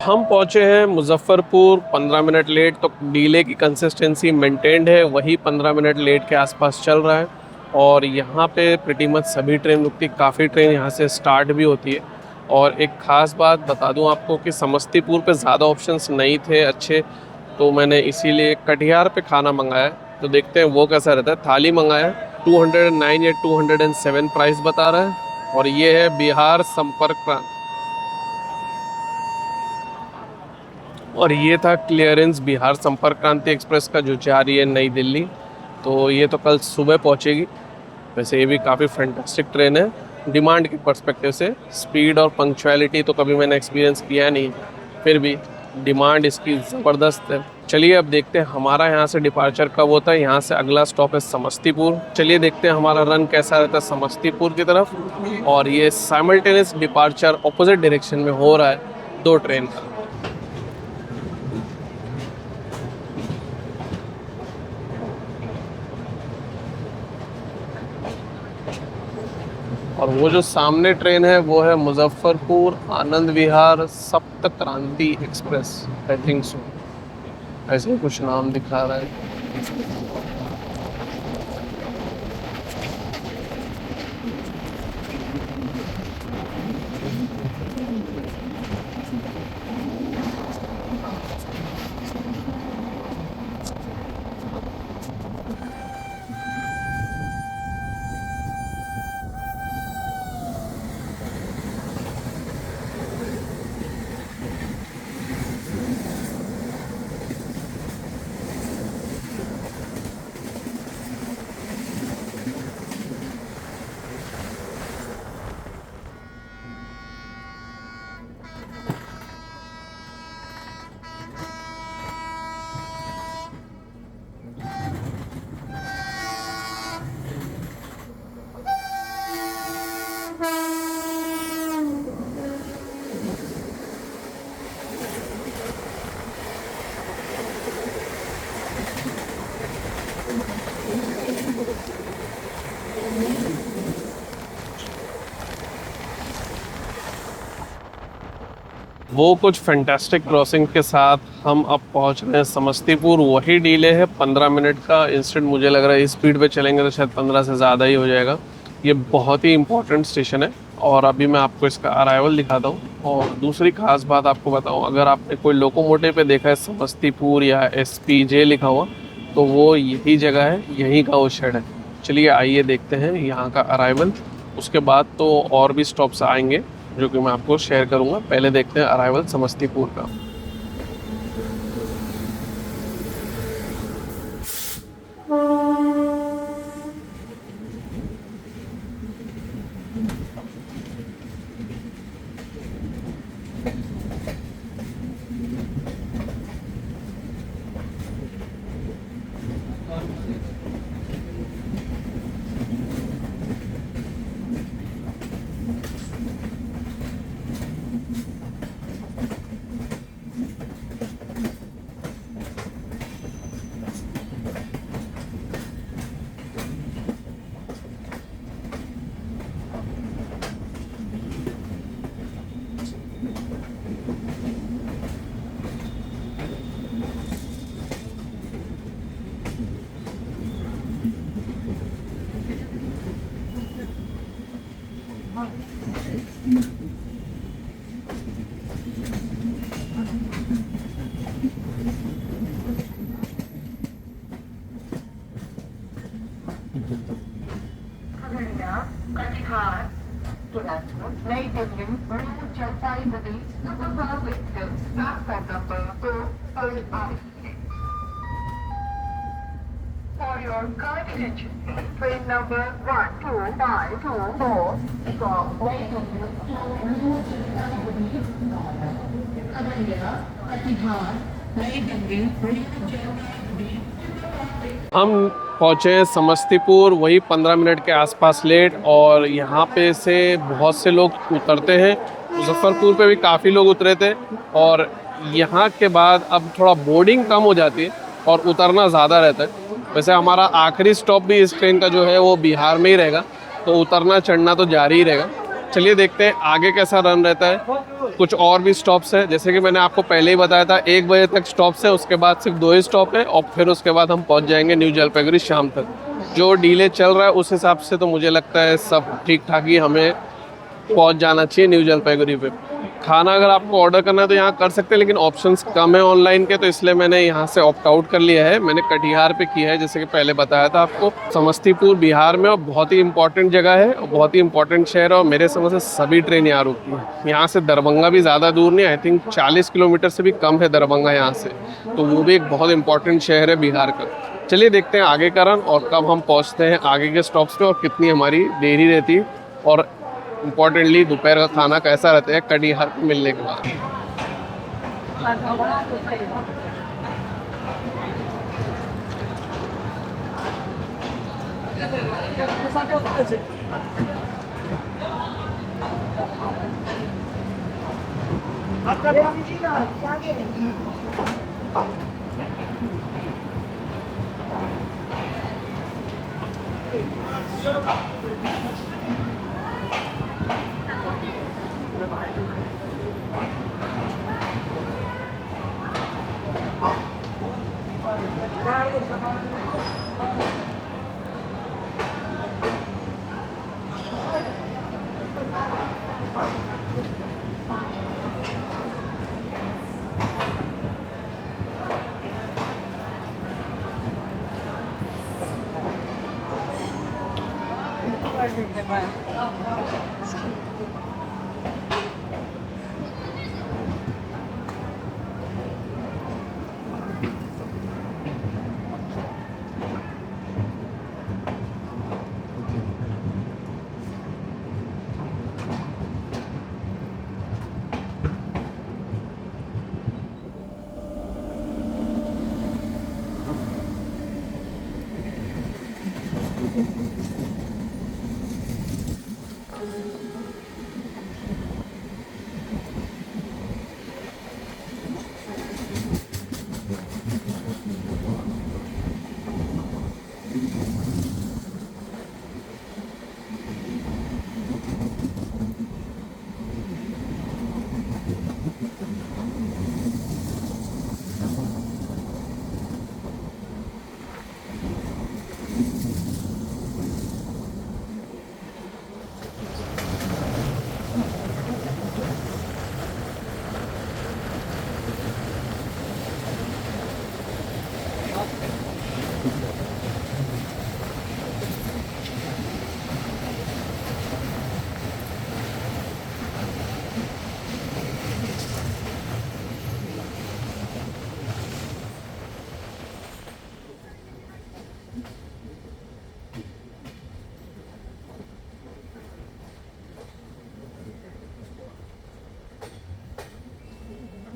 हम पहुंचे हैं मुजफ्फरपुर 15 मिनट लेट, तो डीले की कंसिस्टेंसी मेंटेन्ड है, वही 15 मिनट लेट के आसपास चल रहा है। और यहाँ पे प्रीटी मच सभी ट्रेन रुकती, काफ़ी ट्रेन यहाँ से स्टार्ट भी होती है। और एक ख़ास बात बता दूँ आपको कि समस्तीपुर पे ज़्यादा ऑप्शंस नहीं थे अच्छे, तो मैंने इसीलिए कटिहार पे खाना मंगाया। तो देखते हैं वो कैसा रहता है। थाली मंगाया, 209 या 207 प्राइस बता रहा है। और ये है बिहार संपर्क क्रांति, और ये था क्लियरेंस बिहार संपर्क क्रांति एक्सप्रेस का जो जा रही है नई दिल्ली। तो ये तो कल सुबह पहुंचेगी। वैसे ये भी काफ़ी फैंटास्टिक ट्रेन है डिमांड के पर्सपेक्टिव से। स्पीड और पंक्चुअलिटी तो कभी मैंने एक्सपीरियंस किया नहीं, फिर भी डिमांड इसकी ज़बरदस्त है। चलिए अब देखते हैं हमारा यहाँ से डिपार्चर कब होता है। यहाँ से अगला स्टॉप है समस्तीपुर। चलिए देखते हैं हमारा रन कैसा रहता है समस्तीपुर की तरफ। और ये साइमल्टेनियस डिपार्चर ऑपोजिट डायरेक्शन में हो रहा है 2 ट्रेन का। और वो जो सामने ट्रेन है वो है मुजफ्फरपुर आनंद विहार सप्त क्रांति एक्सप्रेस, आई थिंक सो, ऐसे ही कुछ नाम दिखा रहा है। वो कुछ फैंटास्टिक क्रॉसिंग के साथ हम अब पहुंच रहे हैं समस्तीपुर। वही डिले है 15 मिनट का। इंस्टेंट मुझे लग रहा है इस स्पीड पे चलेंगे तो शायद 15 से ज़्यादा ही हो जाएगा। ये बहुत ही इंपॉर्टेंट स्टेशन है और अभी मैं आपको इसका अराइवल दिखाता हूँ। और दूसरी खास बात आपको बताऊँ, अगर आपने कोई लोकोमोटिव पे देखा है समस्तीपुर या SPJ लिखा हुआ, तो वो यही जगह है, यहीं का वो शेड है। चलिए आइए देखते हैं यहाँ का अराइवल। उसके बाद तो और भी स्टॉप्स आएंगे जो कि मैं आपको शेयर करूँगा। पहले देखते हैं अराइवल समस्तीपुर का। Avenue, Jalpaiguri, Mumbai, platform number 2 और 8. For your kind attention, train number 12524 from Waiteville to Khगड़िया, Katihar, नई दिल्ली, हम पहुँचे हैं समस्तीपुर वही 15 मिनट के आसपास लेट, और यहाँ पे से बहुत से लोग उतरते हैं। मुजफ्फरपुर पे भी काफ़ी लोग उतरे थे, और यहाँ के बाद अब थोड़ा बोर्डिंग कम हो जाती है और उतरना ज़्यादा रहता है। वैसे हमारा आखिरी स्टॉप भी इस ट्रेन का जो है वो बिहार में ही रहेगा, तो उतरना चढ़ना तो जारी ही रहेगा। चलिए देखते हैं आगे कैसा रन रहता है। कुछ और भी स्टॉप्स है, जैसे कि मैंने आपको पहले ही बताया था 1 बजे तक स्टॉप्स है, उसके बाद सिर्फ 2 ही स्टॉप है, और फिर उसके बाद हम पहुंच जाएंगे न्यू जलपाईगुड़ी शाम तक। जो डिले चल रहा है उस हिसाब से तो मुझे लगता है सब ठीक ठाक ही हमें पहुंच जाना चाहिए न्यू जलपाईगुड़ी पे। खाना अगर आपको ऑर्डर करना है तो यहाँ कर सकते हैं, लेकिन ऑप्शंस कम है ऑनलाइन के, तो इसलिए मैंने यहाँ से ऑप्ट आउट कर लिया है। मैंने कटिहार पे किया है, जैसे कि पहले बताया था आपको। समस्तीपुर बिहार में और बहुत ही इंपॉर्टेंट जगह है और बहुत ही इंपॉर्टेंट शहर है, और मेरे समझ से सभी ट्रेन यहाँ रुकती है। यहाँ से दरभंगा भी ज़्यादा दूर नहीं, आई थिंक 40 किलोमीटर से भी कम है दरभंगा यहाँ से, तो वो भी एक बहुत इंपॉर्टेंट शहर है बिहार का। चलिए देखते हैं आगे का रन और कब हम पहुँचते हैं आगे के स्टॉप्स पे और कितनी हमारी देरी रहती है, और इम्पोर्टेंटली दोपहर का खाना कैसा रहता है कटिहार को मिलने के बाद।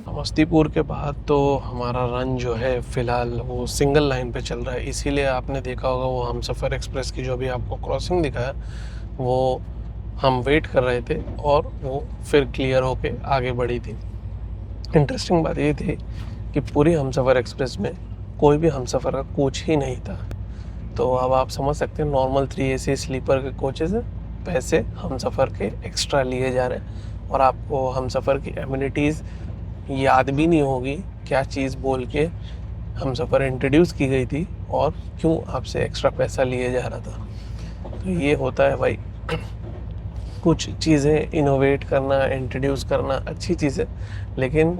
समस्तीपुर के बाद तो हमारा रन जो है फ़िलहाल वो सिंगल लाइन पे चल रहा है, इसीलिए आपने देखा होगा वो हमसफ़र एक्सप्रेस की जो भी आपको क्रॉसिंग दिखा है वो हम वेट कर रहे थे और वो फिर क्लियर होके आगे बढ़ी थी। इंटरेस्टिंग बात ये थी कि पूरी हमसफ़र एक्सप्रेस में कोई भी हमसफ़र का कोच ही नहीं था। तो अब आप समझ सकते हैं नॉर्मल 3 AC स्लीपर के कोचेज़ हैं, पैसे हमसफ़र के एक्स्ट्रा लिए जा रहे हैं, और आपको हमसफ़र की एमिनिटीज़ याद भी नहीं होगी क्या चीज़ बोल के हमसफ़र इंट्रोड्यूस की गई थी और क्यों आपसे एक्स्ट्रा पैसा लिए जा रहा था। तो ये होता है भाई, कुछ चीज़ें इनोवेट करना, इंट्रोड्यूस करना अच्छी चीज़ है, लेकिन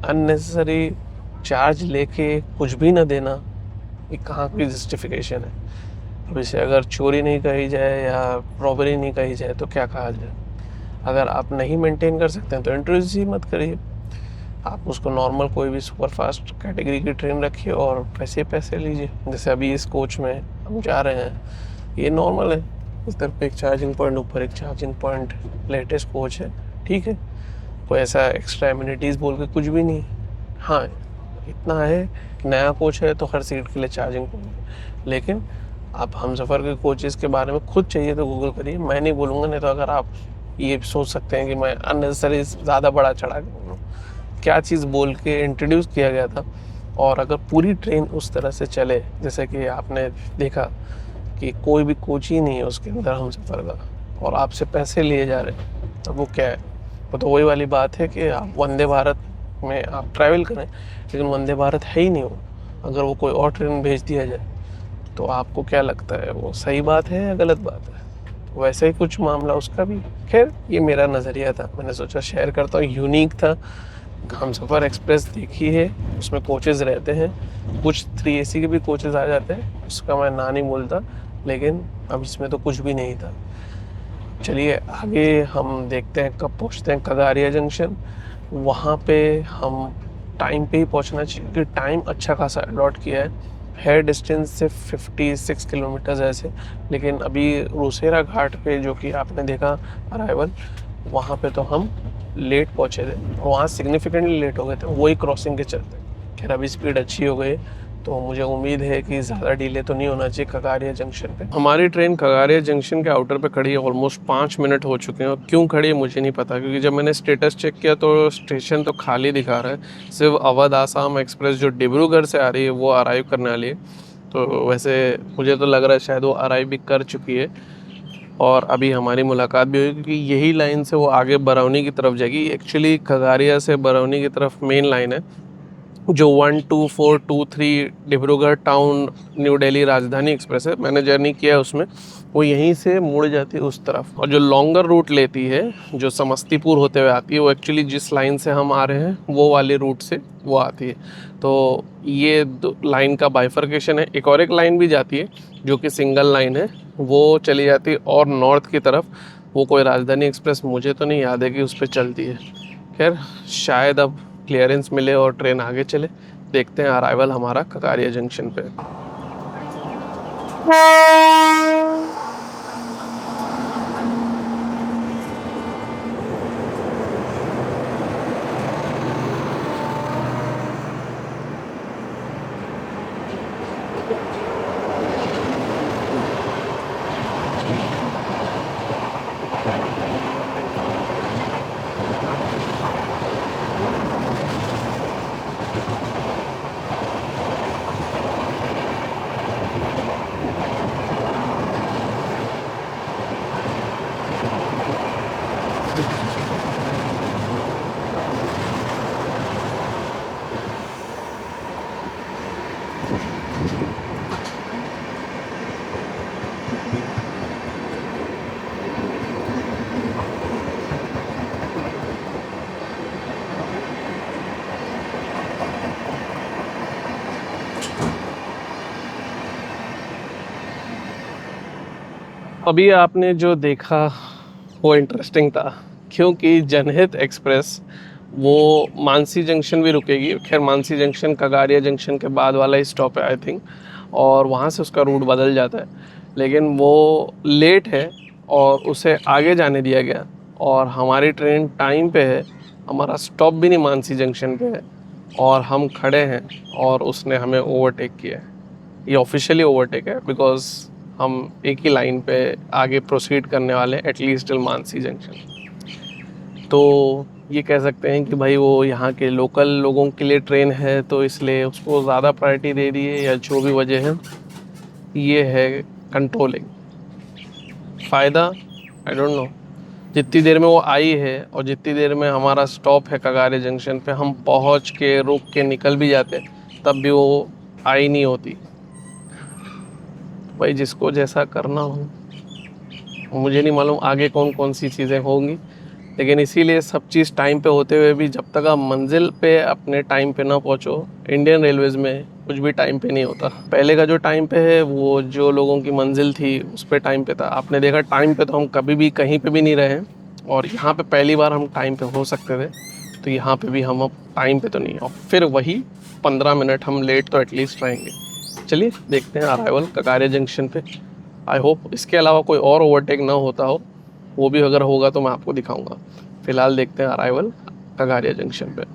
अननेसेसरी चार्ज लेके कुछ भी ना देना, ये कहाँ की जस्टिफिकेशन है। अब इसे अगर चोरी नहीं कही जाए या रॉबरी नहीं कही जाए तो क्या कहा जाए। अगर आप नहीं मेंटेन कर सकते हैं तो इंट्रोड्यूस ही मत करिए, आप उसको नॉर्मल कोई भी सुपर फास्ट कैटेगरी की ट्रेन रखिए और पैसे पैसे लीजिए। जैसे अभी इस कोच में हम जा रहे हैं, ये नॉर्मल है, इस तरफ पे एक चार्जिंग पॉइंट, ऊपर एक चार्जिंग पॉइंट, लेटेस्ट कोच है, ठीक है, कोई ऐसा एक्स्ट्रा एमिनिटीज़ बोल के कुछ भी नहीं। हाँ, इतना है, नया कोच है तो हर सीट के लिए चार्जिंग पॉइंट। लेकिन आप हमसफ़र के कोचेज़ के बारे में खुद चाहिए तो गूगल करिए, मैं नहीं बोलूँगा। नहीं तो अगर आप ये सोच सकते हैं कि मैं अननेसेसरी ज़्यादा बड़ा चढ़ा के बोलूँ, क्या चीज़ बोल के इंट्रोड्यूस किया गया था, और अगर पूरी ट्रेन उस तरह से चले जैसे कि आपने देखा कि कोई भी कोच ही नहीं है उसके अंदर हमसफ़र का, और आपसे पैसे लिए जा रहे हैं, तब वो क्या है? वो तो वही वाली बात है कि आप वंदे भारत में आप ट्रैवल करें, लेकिन वंदे भारत है ही नहीं वो। अगर वो कोई और ट्रेन भेज दिया जाए तो आपको क्या लगता है, वो सही बात है या गलत बात है? तो वैसे ही कुछ मामला उसका भी। खैर, ये मेरा नज़रिया था, मैंने सोचा शेयर करता हूँ, यूनिक था। हमसफ़र एक्सप्रेस देखी है, उसमें कोचेज़ रहते हैं, कुछ 3 AC के भी कोचेज़ आ जाते हैं, उसका मैं ना नहीं बोलता, लेकिन अब इसमें तो कुछ भी नहीं था। चलिए आगे हम देखते हैं कब पहुँचते हैं कगारिया जंक्शन। वहाँ पे हम टाइम पे ही पहुँचना चाहिए, क्योंकि टाइम अच्छा खासा अलॉट किया है डिस्टेंस सिर्फ 56 किलोमीटर्स ऐसे। लेकिन अभी रोसेरा घाट पे जो कि आपने देखा अराइवल, वहाँ पे तो हम लेट पहुँचे थे, वहाँ सिग्निफिकेंटली लेट हो गए थे वही क्रॉसिंग के चलते। खैर अभी स्पीड अच्छी हो गई, तो मुझे उम्मीद है कि ज़्यादा डिले तो नहीं होना चाहिए कगारिया जंक्शन पे। हमारी ट्रेन कगारिया जंक्शन के आउटर पे खड़ी है, ऑलमोस्ट 5 मिनट हो चुके हैं, और क्यों खड़ी है मुझे नहीं पता, क्योंकि जब मैंने स्टेटस चेक किया तो स्टेशन तो खाली दिखा रहा है, सिर्फ अवध आसाम एक्सप्रेस जो डिब्रूगढ़ से आ रही है वो अराइव करने वाली है। तो वैसे मुझे तो लग रहा है शायद वो अराइव भी कर चुकी है, और अभी हमारी मुलाकात भी हुई, क्योंकि यही लाइन से वो आगे बरौनी की तरफ जाएगी। एक्चुअली खगारिया से बरौनी की तरफ मेन लाइन है, जो 12423 डिब्रूगढ़ टाउन न्यू दिल्ली राजधानी एक्सप्रेस है, मैंने जर्नी किया है उसमें, वो यहीं से मुड़ जाती है उस तरफ। और जो लॉन्गर रूट लेती है, जो समस्तीपुर होते हुए आती है, वो एक्चुअली जिस लाइन से हम आ रहे हैं वो वाले रूट से वो आती है। तो ये लाइन का बाइफर्केशन है। एक लाइन भी जाती है जो कि सिंगल लाइन है, वो चली जाती है और नॉर्थ की तरफ, वो कोई राजधानी एक्सप्रेस मुझे तो नहीं याद है कि उस पर चलती है। खैर, शायद अब क्लियरेंस मिले और ट्रेन आगे चले। देखते हैं अराइवल हमारा कगारिया जंक्शन पे। अभी आपने जो देखा वो इंटरेस्टिंग था, क्योंकि जनहित एक्सप्रेस वो मानसी जंक्शन भी रुकेगी। खैर, मानसी जंक्शन कगारिया जंक्शन के बाद वाला ही स्टॉप है आई थिंक, और वहाँ से उसका रूट बदल जाता है, लेकिन वो लेट है और उसे आगे जाने दिया गया, और हमारी ट्रेन टाइम पे है, हमारा स्टॉप भी नहीं मानसी जंक्शन पे है, और हम खड़े हैं और उसने हमें ओवरटेक किया है। ये ऑफिशियली ओवरटेक है, बिकॉज हम एक ही लाइन पे आगे प्रोसीड करने वाले हैं, एटलीस्ट टिल मानसी जंक्शन। तो ये कह सकते हैं कि भाई वो यहाँ के लोकल लोगों के लिए ट्रेन है, तो इसलिए उसको ज़्यादा प्रायोरिटी दे दी है, या जो भी वजह है, ये है कंट्रोलिंग। फ़ायदा आई डोंट नो। जितनी देर में वो आई है और जितनी देर में हमारा स्टॉप है कगारिया जंक्शन पे, हम पहुँच के रुक के निकल भी जाते, तब भी वो आई नहीं होती। भाई जिसको जैसा करना हो, मुझे नहीं मालूम आगे कौन कौन सी चीज़ें होंगी, लेकिन इसीलिए सब चीज़ टाइम पे होते हुए भी जब तक आप मंजिल पे अपने टाइम पे ना पहुंचो, इंडियन रेलवेज़ में कुछ भी टाइम पे नहीं होता। पहले का जो टाइम पे है वो जो लोगों की मंजिल थी उस पे टाइम पे था। आपने देखा टाइम पे तो हम कभी भी कहीं पे भी नहीं रहे, और यहाँ पे पहली बार हम टाइम पे हो सकते थे, तो यहाँ पे भी हम अब टाइम पे तो नहीं, और फिर वही 15 मिनट हम लेट तो एटलीस्ट रहेंगे। चलिए देखते हैं अराइवल कगारिया जंक्शन पे। आई होप इसके अलावा कोई और ओवरटेक ना होता हो, वो भी अगर होगा तो मैं आपको दिखाऊंगा। फिलहाल देखते हैं अराइवल कगारिया जंक्शन पे।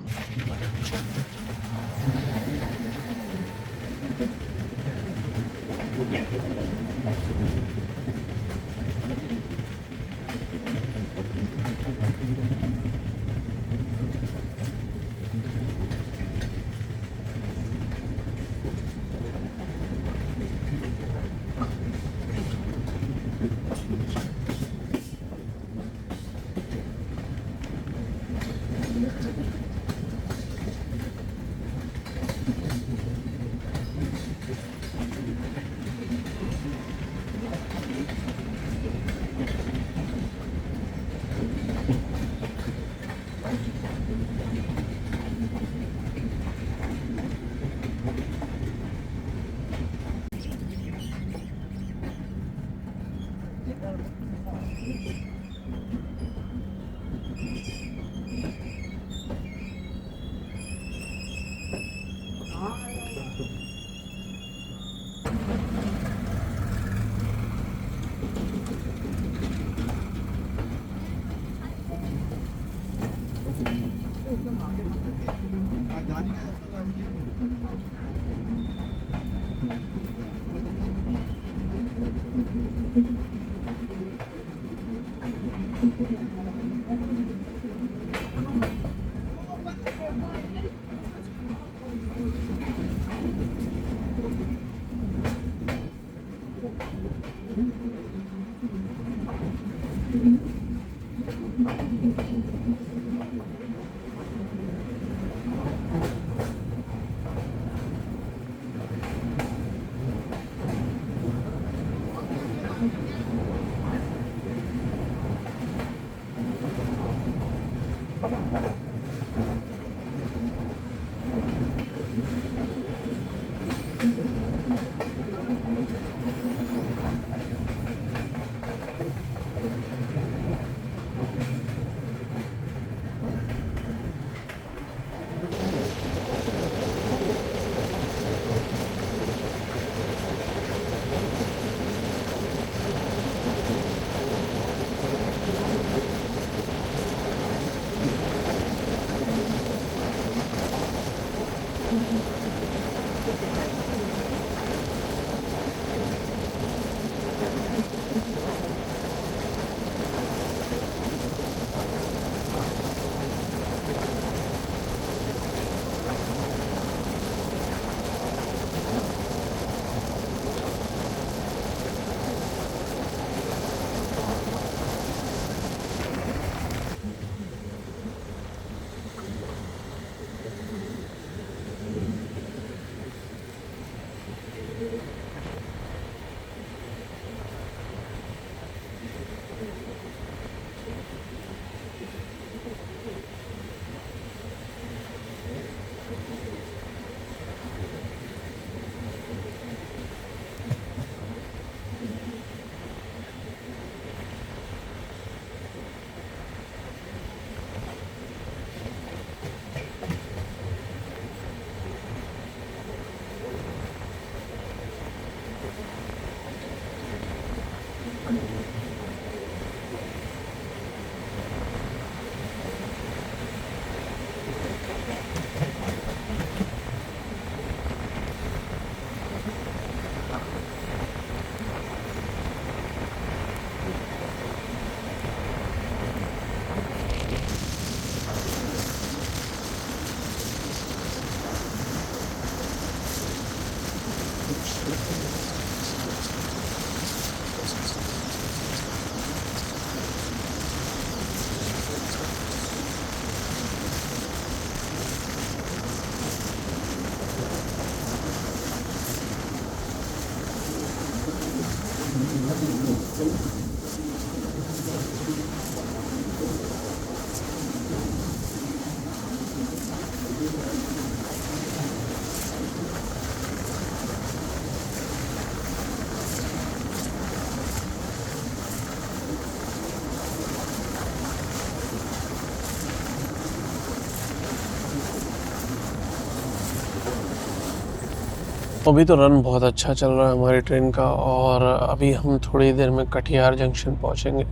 अभी तो रन बहुत अच्छा चल रहा है हमारी ट्रेन का, और अभी हम थोड़ी देर में कटिहार जंक्शन पहुंचेंगे।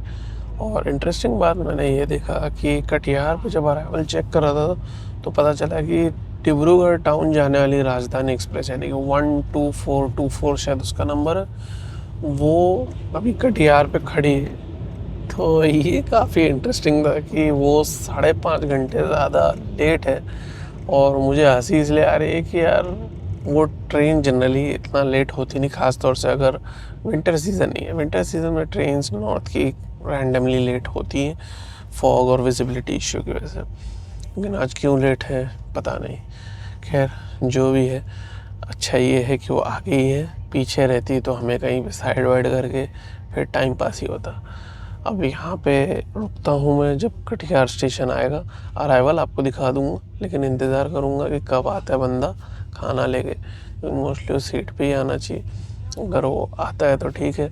और इंटरेस्टिंग बात मैंने ये देखा कि कटिहार पे जब अराइवल चेक कर रहा था तो पता चला कि डिब्रूगढ़ टाउन जाने वाली राजधानी एक्सप्रेस, यानी कि 12424 शायद उसका नंबर है, वो अभी कटिहार पे खड़ी है। तो ये काफ़ी इंटरेस्टिंग था कि वो 5.5 घंटे ज़्यादा लेट है। और मुझे हंसी इसलिए आ रही है कि यार वो ट्रेन जनरली इतना लेट होती नहीं, ख़ास तौर से अगर विंटर सीज़न नहीं है। विंटर सीज़न में ट्रेन्स नॉर्थ की रैंडमली लेट होती हैं फॉग और विजिबिलिटी इश्यू की वजह से, लेकिन आज क्यों लेट है पता नहीं। खैर जो भी है, अच्छा ये है कि वो आ गई है। पीछे रहती तो हमें कहीं पे साइड वाइड करके फिर टाइम पास ही होता। अब यहाँ पे रुकता हूँ मैं, जब कटिहार स्टेशन आएगा अराइवल आपको दिखा दूँगा, लेकिन इंतज़ार करूँगा कि कब आता है बंदा खाना लेके। मोस्टली उस सीट पे ही आना चाहिए, अगर वो आता है तो ठीक है।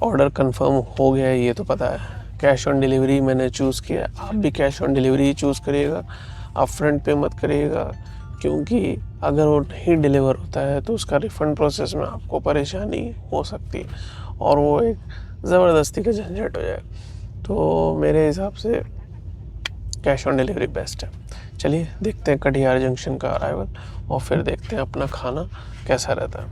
ऑर्डर कंफर्म हो गया है ये तो पता है। कैश ऑन डिलीवरी मैंने चूज़ किया है, आप भी cash on delivery he choose करिएगा। आप फ्रंट पे मत करिएगा, क्योंकि अगर वो नहीं डिलीवर होता है तो उसका रिफ़ंड प्रोसेस में आपको परेशानी हो सकती है और वो एक ज़बरदस्ती का झंझट हो जाए। तो मेरे हिसाब से कैश ऑन डिलीवरी बेस्ट है। चलिए देखते हैं कटिहार जंक्शन का अराइवल, और फिर देखते हैं अपना खाना कैसा रहता है।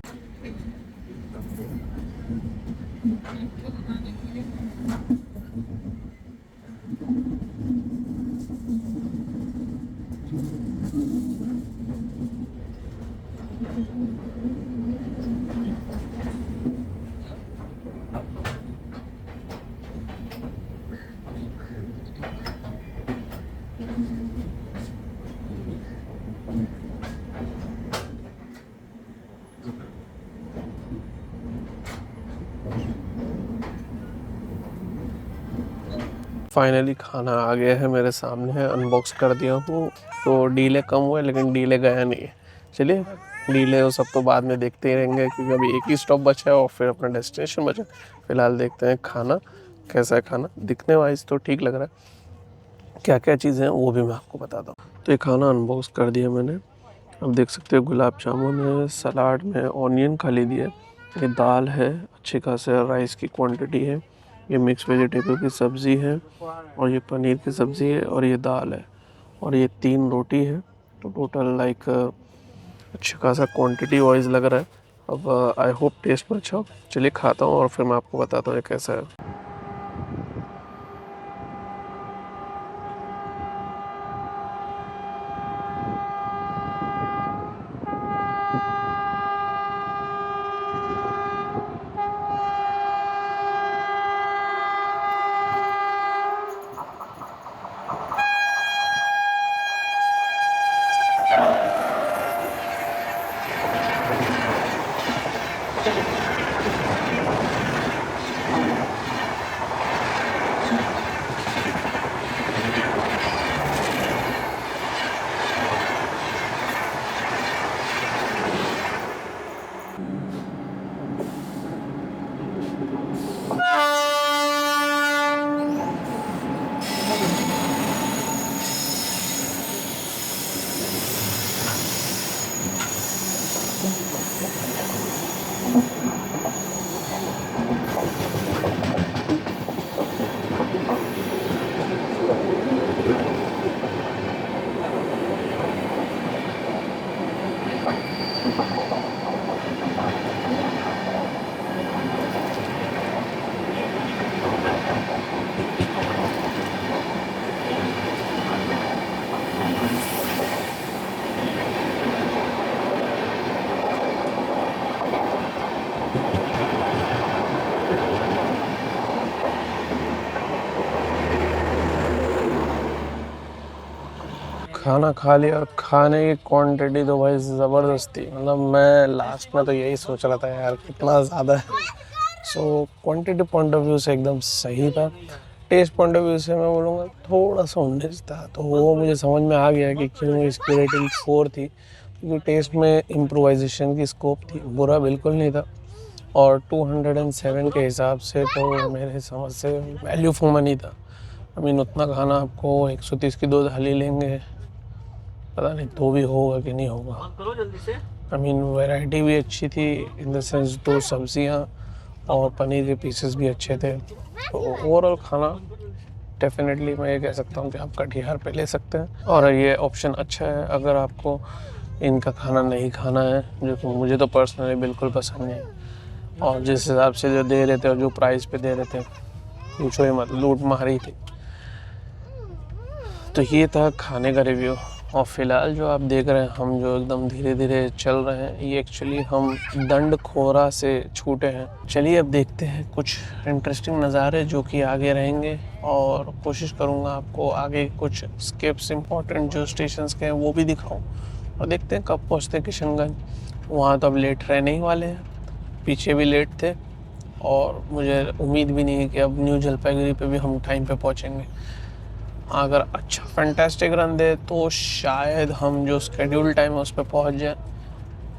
फाइनली खाना आ गया है, मेरे सामने है, अनबॉक्स कर दिया हूँ। तो डीले कम हुआ है लेकिन डीले गया नहीं है। चलिए डीले वो सब तो बाद में देखते ही रहेंगे, क्योंकि अभी एक ही स्टॉप बचा है और फिर अपना डेस्टिनेशन बचा। फिलहाल देखते हैं खाना कैसा है। खाना दिखने वाइज तो ठीक लग रहा है, क्या क्या चीज़ें हैं वो भी मैं आपको बताता हूँ। तो ये खाना अनबॉक्स कर दिया मैंने, अब देख सकते हो गुलाब जामुन है, सलाद में ऑनियन खाली दिया है, ये दाल है, अच्छी खासा राइस की क्वांटिटी है, ये मिक्स वेजिटेबल की सब्ज़ी है, और ये पनीर की सब्ज़ी है, और ये दाल है, और ये 3 रोटी है। तो टोटल लाइक अच्छा खासा क्वांटिटी वाइज लग रहा है। अब आई होप टेस्ट में अच्छा हो। चलिए खाता हूँ और फिर मैं आपको बताता हूँ ये कैसा है। खाना खा लिया, और खाने की क्वांटिटी तो भाई ज़बरदस्ती, मतलब मैं लास्ट में तो यही सोच रहा था यार कितना ज़्यादा है। So quantity point of view से एकदम सही था। टेस्ट पॉइंट ऑफ व्यू से मैं बोलूँगा थोड़ा सा 19 था, तो वो मुझे समझ में आ गया कि क्यों इसकी रेटिंग 4 थी, क्योंकि टेस्ट में इम्प्रोवाइजेशन की स्कोप थी, बुरा बिल्कुल नहीं था। और 207 के हिसाब से तो मेरे समझ से वैल्यू फॉर मनी था। आई मीन उतना खाना आपको 130 की 2 थाली लेंगे, पता नहीं तो भी होगा कि नहीं होगा। आई मीन वैरायटी भी अच्छी थी, इन द सेंस 2 सब्जियां और पनीर के पीसेस भी अच्छे थे। तो ओवरऑल खाना डेफिनेटली मैं ये कह सकता हूँ कि आप कटिहार पे ले सकते हैं, और ये ऑप्शन अच्छा है अगर आपको इनका खाना नहीं खाना है, जो कि मुझे तो पर्सनली बिल्कुल पसंद नहीं। और जिस हिसाब से जो दे रहे थे और जो प्राइस पे दे रहे थे, पूछो ही मत, लूट मारी थी। तो ये था खाने का रिव्यू। और फिलहाल जो आप देख रहे हैं, हम जो एकदम धीरे धीरे चल रहे हैं, ये एक्चुअली हम दंडखोरा से छूटे हैं। चलिए अब देखते हैं कुछ इंटरेस्टिंग नज़ारे जो कि आगे रहेंगे, और कोशिश करूँगा आपको आगे कुछ स्केप्स इंपॉर्टेंट जो स्टेशंस के हैं वो भी दिखाऊँ। और देखते हैं कब पहुँचते हैं किशनगंज। वहाँ तो अब लेट रहने ही वाले हैं, पीछे भी लेट थे, और मुझे उम्मीद भी नहीं है कि अब न्यू जलपाईगुड़ी पे भी हम टाइम पे पहुँचेंगे। अगर अच्छा फैंटास्टिक रन दे तो शायद हम जो स्केड्यूल टाइम है उस पर पहुँच जाए,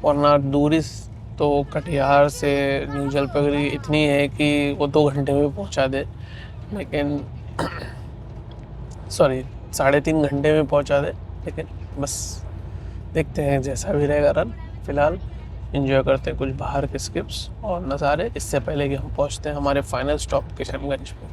वरना दूरी तो कटिहार से न्यू जलपाईगुड़ी इतनी है कि वो 2 घंटे में पहुँचा दे, लेकिन सॉरी 3.5 घंटे में पहुँचा दे, लेकिन बस देखते हैं जैसा भी रहेगा रन। फिलहाल एंजॉय करते हैं कुछ बाहर के स्किप्स और नज़ारे, इससे पहले कि हम पहुँचते हैं हमारे फाइनल स्टॉप किशनगंज पे।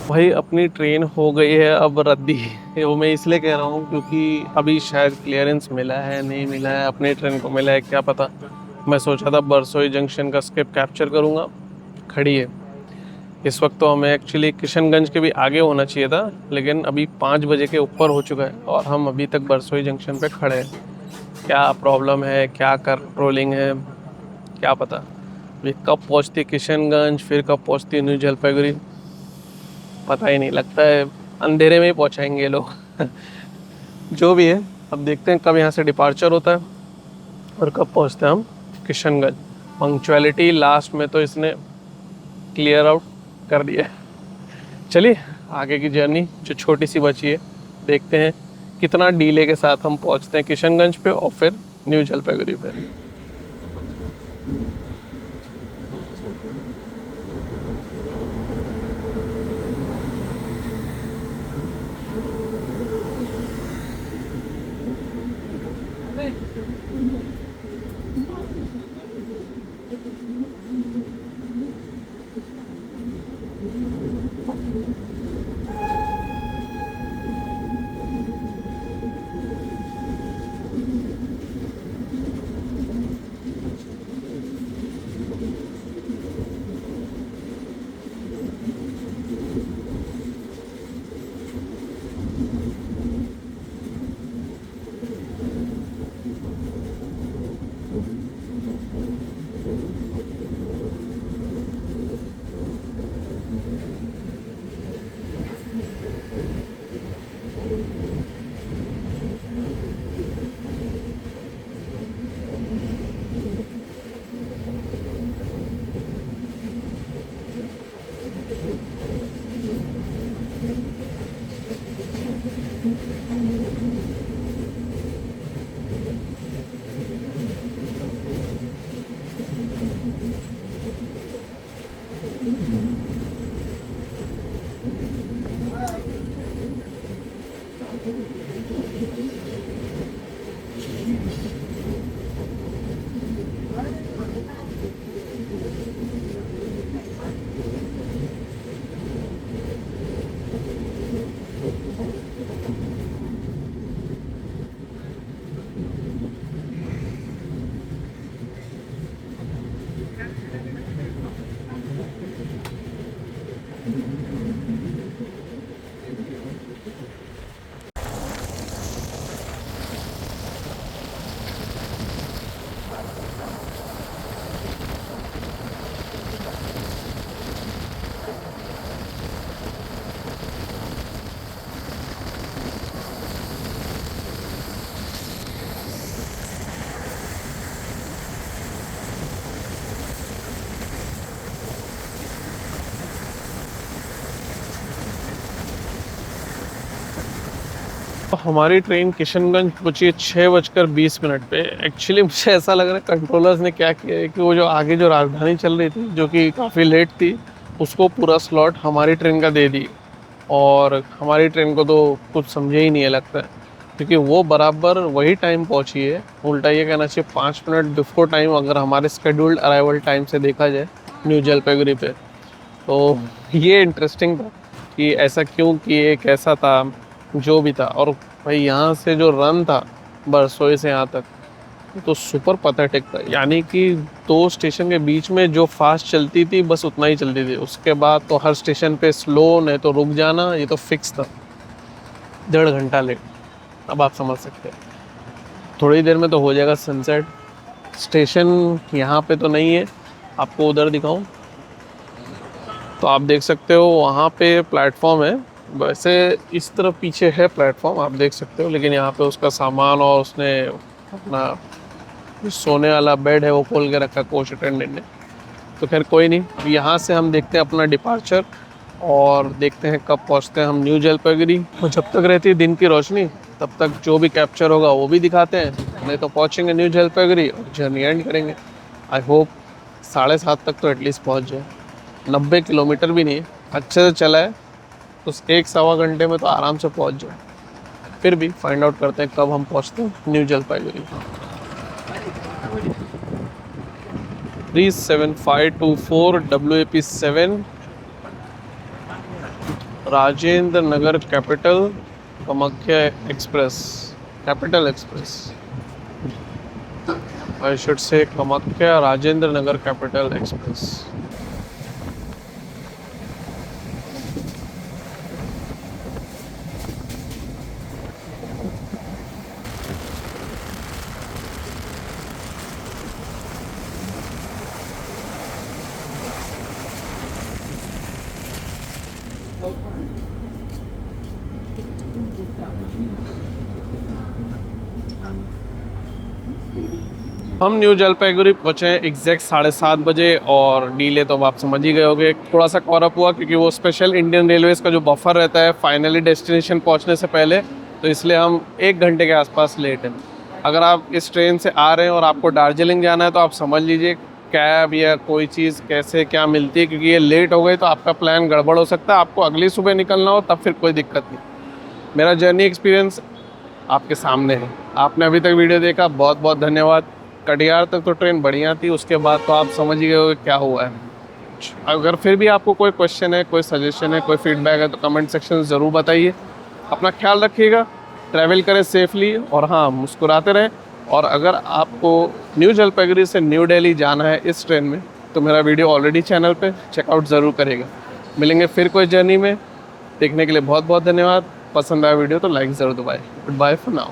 भाई अपनी ट्रेन हो गई है अब रद्दी। वो मैं इसलिए कह रहा हूँ क्योंकि अभी शायद क्लियरेंस मिला है, नहीं मिला है, अपनी ट्रेन को मिला है क्या पता। मैं सोचा था बरसोई जंक्शन का स्किप कैप्चर करूँगा, खड़ी है इस वक्त। तो हमें एक्चुअली किशनगंज के भी आगे होना चाहिए था, लेकिन अभी 5 बजे के ऊपर हो चुका है और हम अभी तक बरसोई जंक्शन पे खड़े हैं। क्या प्रॉब्लम है, क्या कंट्रोलिंग है, क्या पता। अभी कब पहुँचती किशनगंज, फिर कब पहुँचती न्यू जलपाईगुड़ी, पता ही नहीं। लगता है अंधेरे में ही पहुंचाएंगे ये लोग। जो भी है, अब देखते हैं कब यहाँ से डिपार्चर होता है और कब पहुंचते हैं हम किशनगंज। पंक्चुअलिटी लास्ट में तो इसने क्लियर आउट कर दिया है। चलिए आगे की जर्नी जो छोटी सी बची है, देखते हैं कितना डीले के साथ हम पहुंचते हैं किशनगंज पे और फिर न्यू जलपाईगुड़ी पे। तो हमारी ट्रेन किशनगंज पहुंची है 6:20 पे। एक्चुअली मुझे ऐसा लग रहा है कंट्रोलर्स ने क्या किया है कि वो जो आगे जो राजधानी चल रही थी जो कि काफ़ी लेट थी, उसको पूरा स्लॉट हमारी ट्रेन का दे दी। और हमारी ट्रेन को तो कुछ समझे ही नहीं है लगता है, क्योंकि वो बराबर वही टाइम पहुंची है। उल्टा ये कहना चाहिए 5 मिनट बिफोर टाइम, अगर हमारे स्केड्यूल्ड अराइवल टाइम से देखा जाए न्यू जलपाईगुड़ी पे। तो ये इंटरेस्टिंग था कि ऐसा क्यों किए, कैसा था, जो भी था। और भाई यहाँ से जो रन था बरसोई से यहाँ तक, तो सुपर पैथेटिक था। यानी कि 2 स्टेशन के बीच में जो फास्ट चलती थी बस उतना ही चलती थी, उसके बाद तो हर स्टेशन पे स्लो, नहीं तो रुक जाना, ये तो फिक्स था। 1.5 घंटा लेट। अब आप समझ सकते हैं थोड़ी देर में तो हो जाएगा सनसेट। स्टेशन यहाँ पे तो नहीं है, आपको उधर दिखाऊं तो आप देख सकते हो वहाँ पे प्लेटफॉर्म है। वैसे इस तरफ पीछे है प्लेटफॉर्म, आप देख सकते हो, लेकिन यहाँ पे उसका सामान और उसने अपना जो सोने वाला बेड है वो खोल के रखा कोच अटेंडेंट ने। तो खैर कोई नहीं, यहाँ से हम देखते हैं अपना डिपार्चर और देखते हैं कब पहुँचते हैं हम न्यू जलपाईगुड़ी। और जब तक रहती है दिन की रोशनी तब तक जो भी कैप्चर होगा वो भी दिखाते हैं, नहीं तो पहुँचेंगे न्यू जलपाईगुड़ी और जर्नी एंड करेंगे। आई होप 7:30 तक तो एटलीस्ट पहुँच जाए। 90 किलोमीटर भी नहीं है, अच्छे से चला है तो 1-1.25 घंटे में तो आराम से पहुँच जाए। फिर भी फाइंड आउट करते हैं कब हम पहुँचते हैं new Jalpaiguri. 37524 WAP7 Rajendra Nagar capital Kamakhya express, capital express I should say, Kamakhya Rajendra Nagar capital express. हम न्यू जलपाईगुड़ी पहुँचे एग्जैक्ट 7:30 बजे, और डीले तो आप समझ ही गए होंगे, थोड़ा सा कॉरअप हुआ क्योंकि वो स्पेशल इंडियन रेलवेज़ का जो बफर रहता है फाइनली डेस्टिनेशन पहुँचने से पहले, तो इसलिए हम 1 घंटे के आसपास लेट हैं। अगर आप इस ट्रेन से आ रहे हैं और आपको दार्जिलिंग जाना है तो आप समझ लीजिए कैब या कोई चीज़ कैसे क्या मिलती है, क्योंकि ये लेट हो गई तो आपका प्लान गड़बड़ हो सकता है। आपको अगली सुबह निकलना हो तब फिर कोई दिक्कत नहीं। मेरा जर्नी एक्सपीरियंस आपके सामने है। आपने अभी तक वीडियो देखा, बहुत बहुत धन्यवाद। कटिहार तक तो ट्रेन बढ़िया थी, उसके बाद तो आप समझ ही गए हो क्या हुआ है। अगर फिर भी आपको कोई क्वेश्चन है, कोई सजेशन है, कोई फीडबैक है तो कमेंट सेक्शन ज़रूर बताइए। अपना ख्याल रखिएगा, ट्रैवल करें सेफली, और हाँ, मुस्कुराते रहें। और अगर आपको न्यू जलपाईगुड़ी से न्यू दिल्ली जाना है इस ट्रेन में तो मेरा वीडियो ऑलरेडी चैनल पे चेकआउट ज़रूर करेगा। मिलेंगे फिर कोई जर्नी में। देखने के लिए बहुत बहुत धन्यवाद। पसंद आया वीडियो तो लाइक ज़रूर दबाएं। Goodbye for now.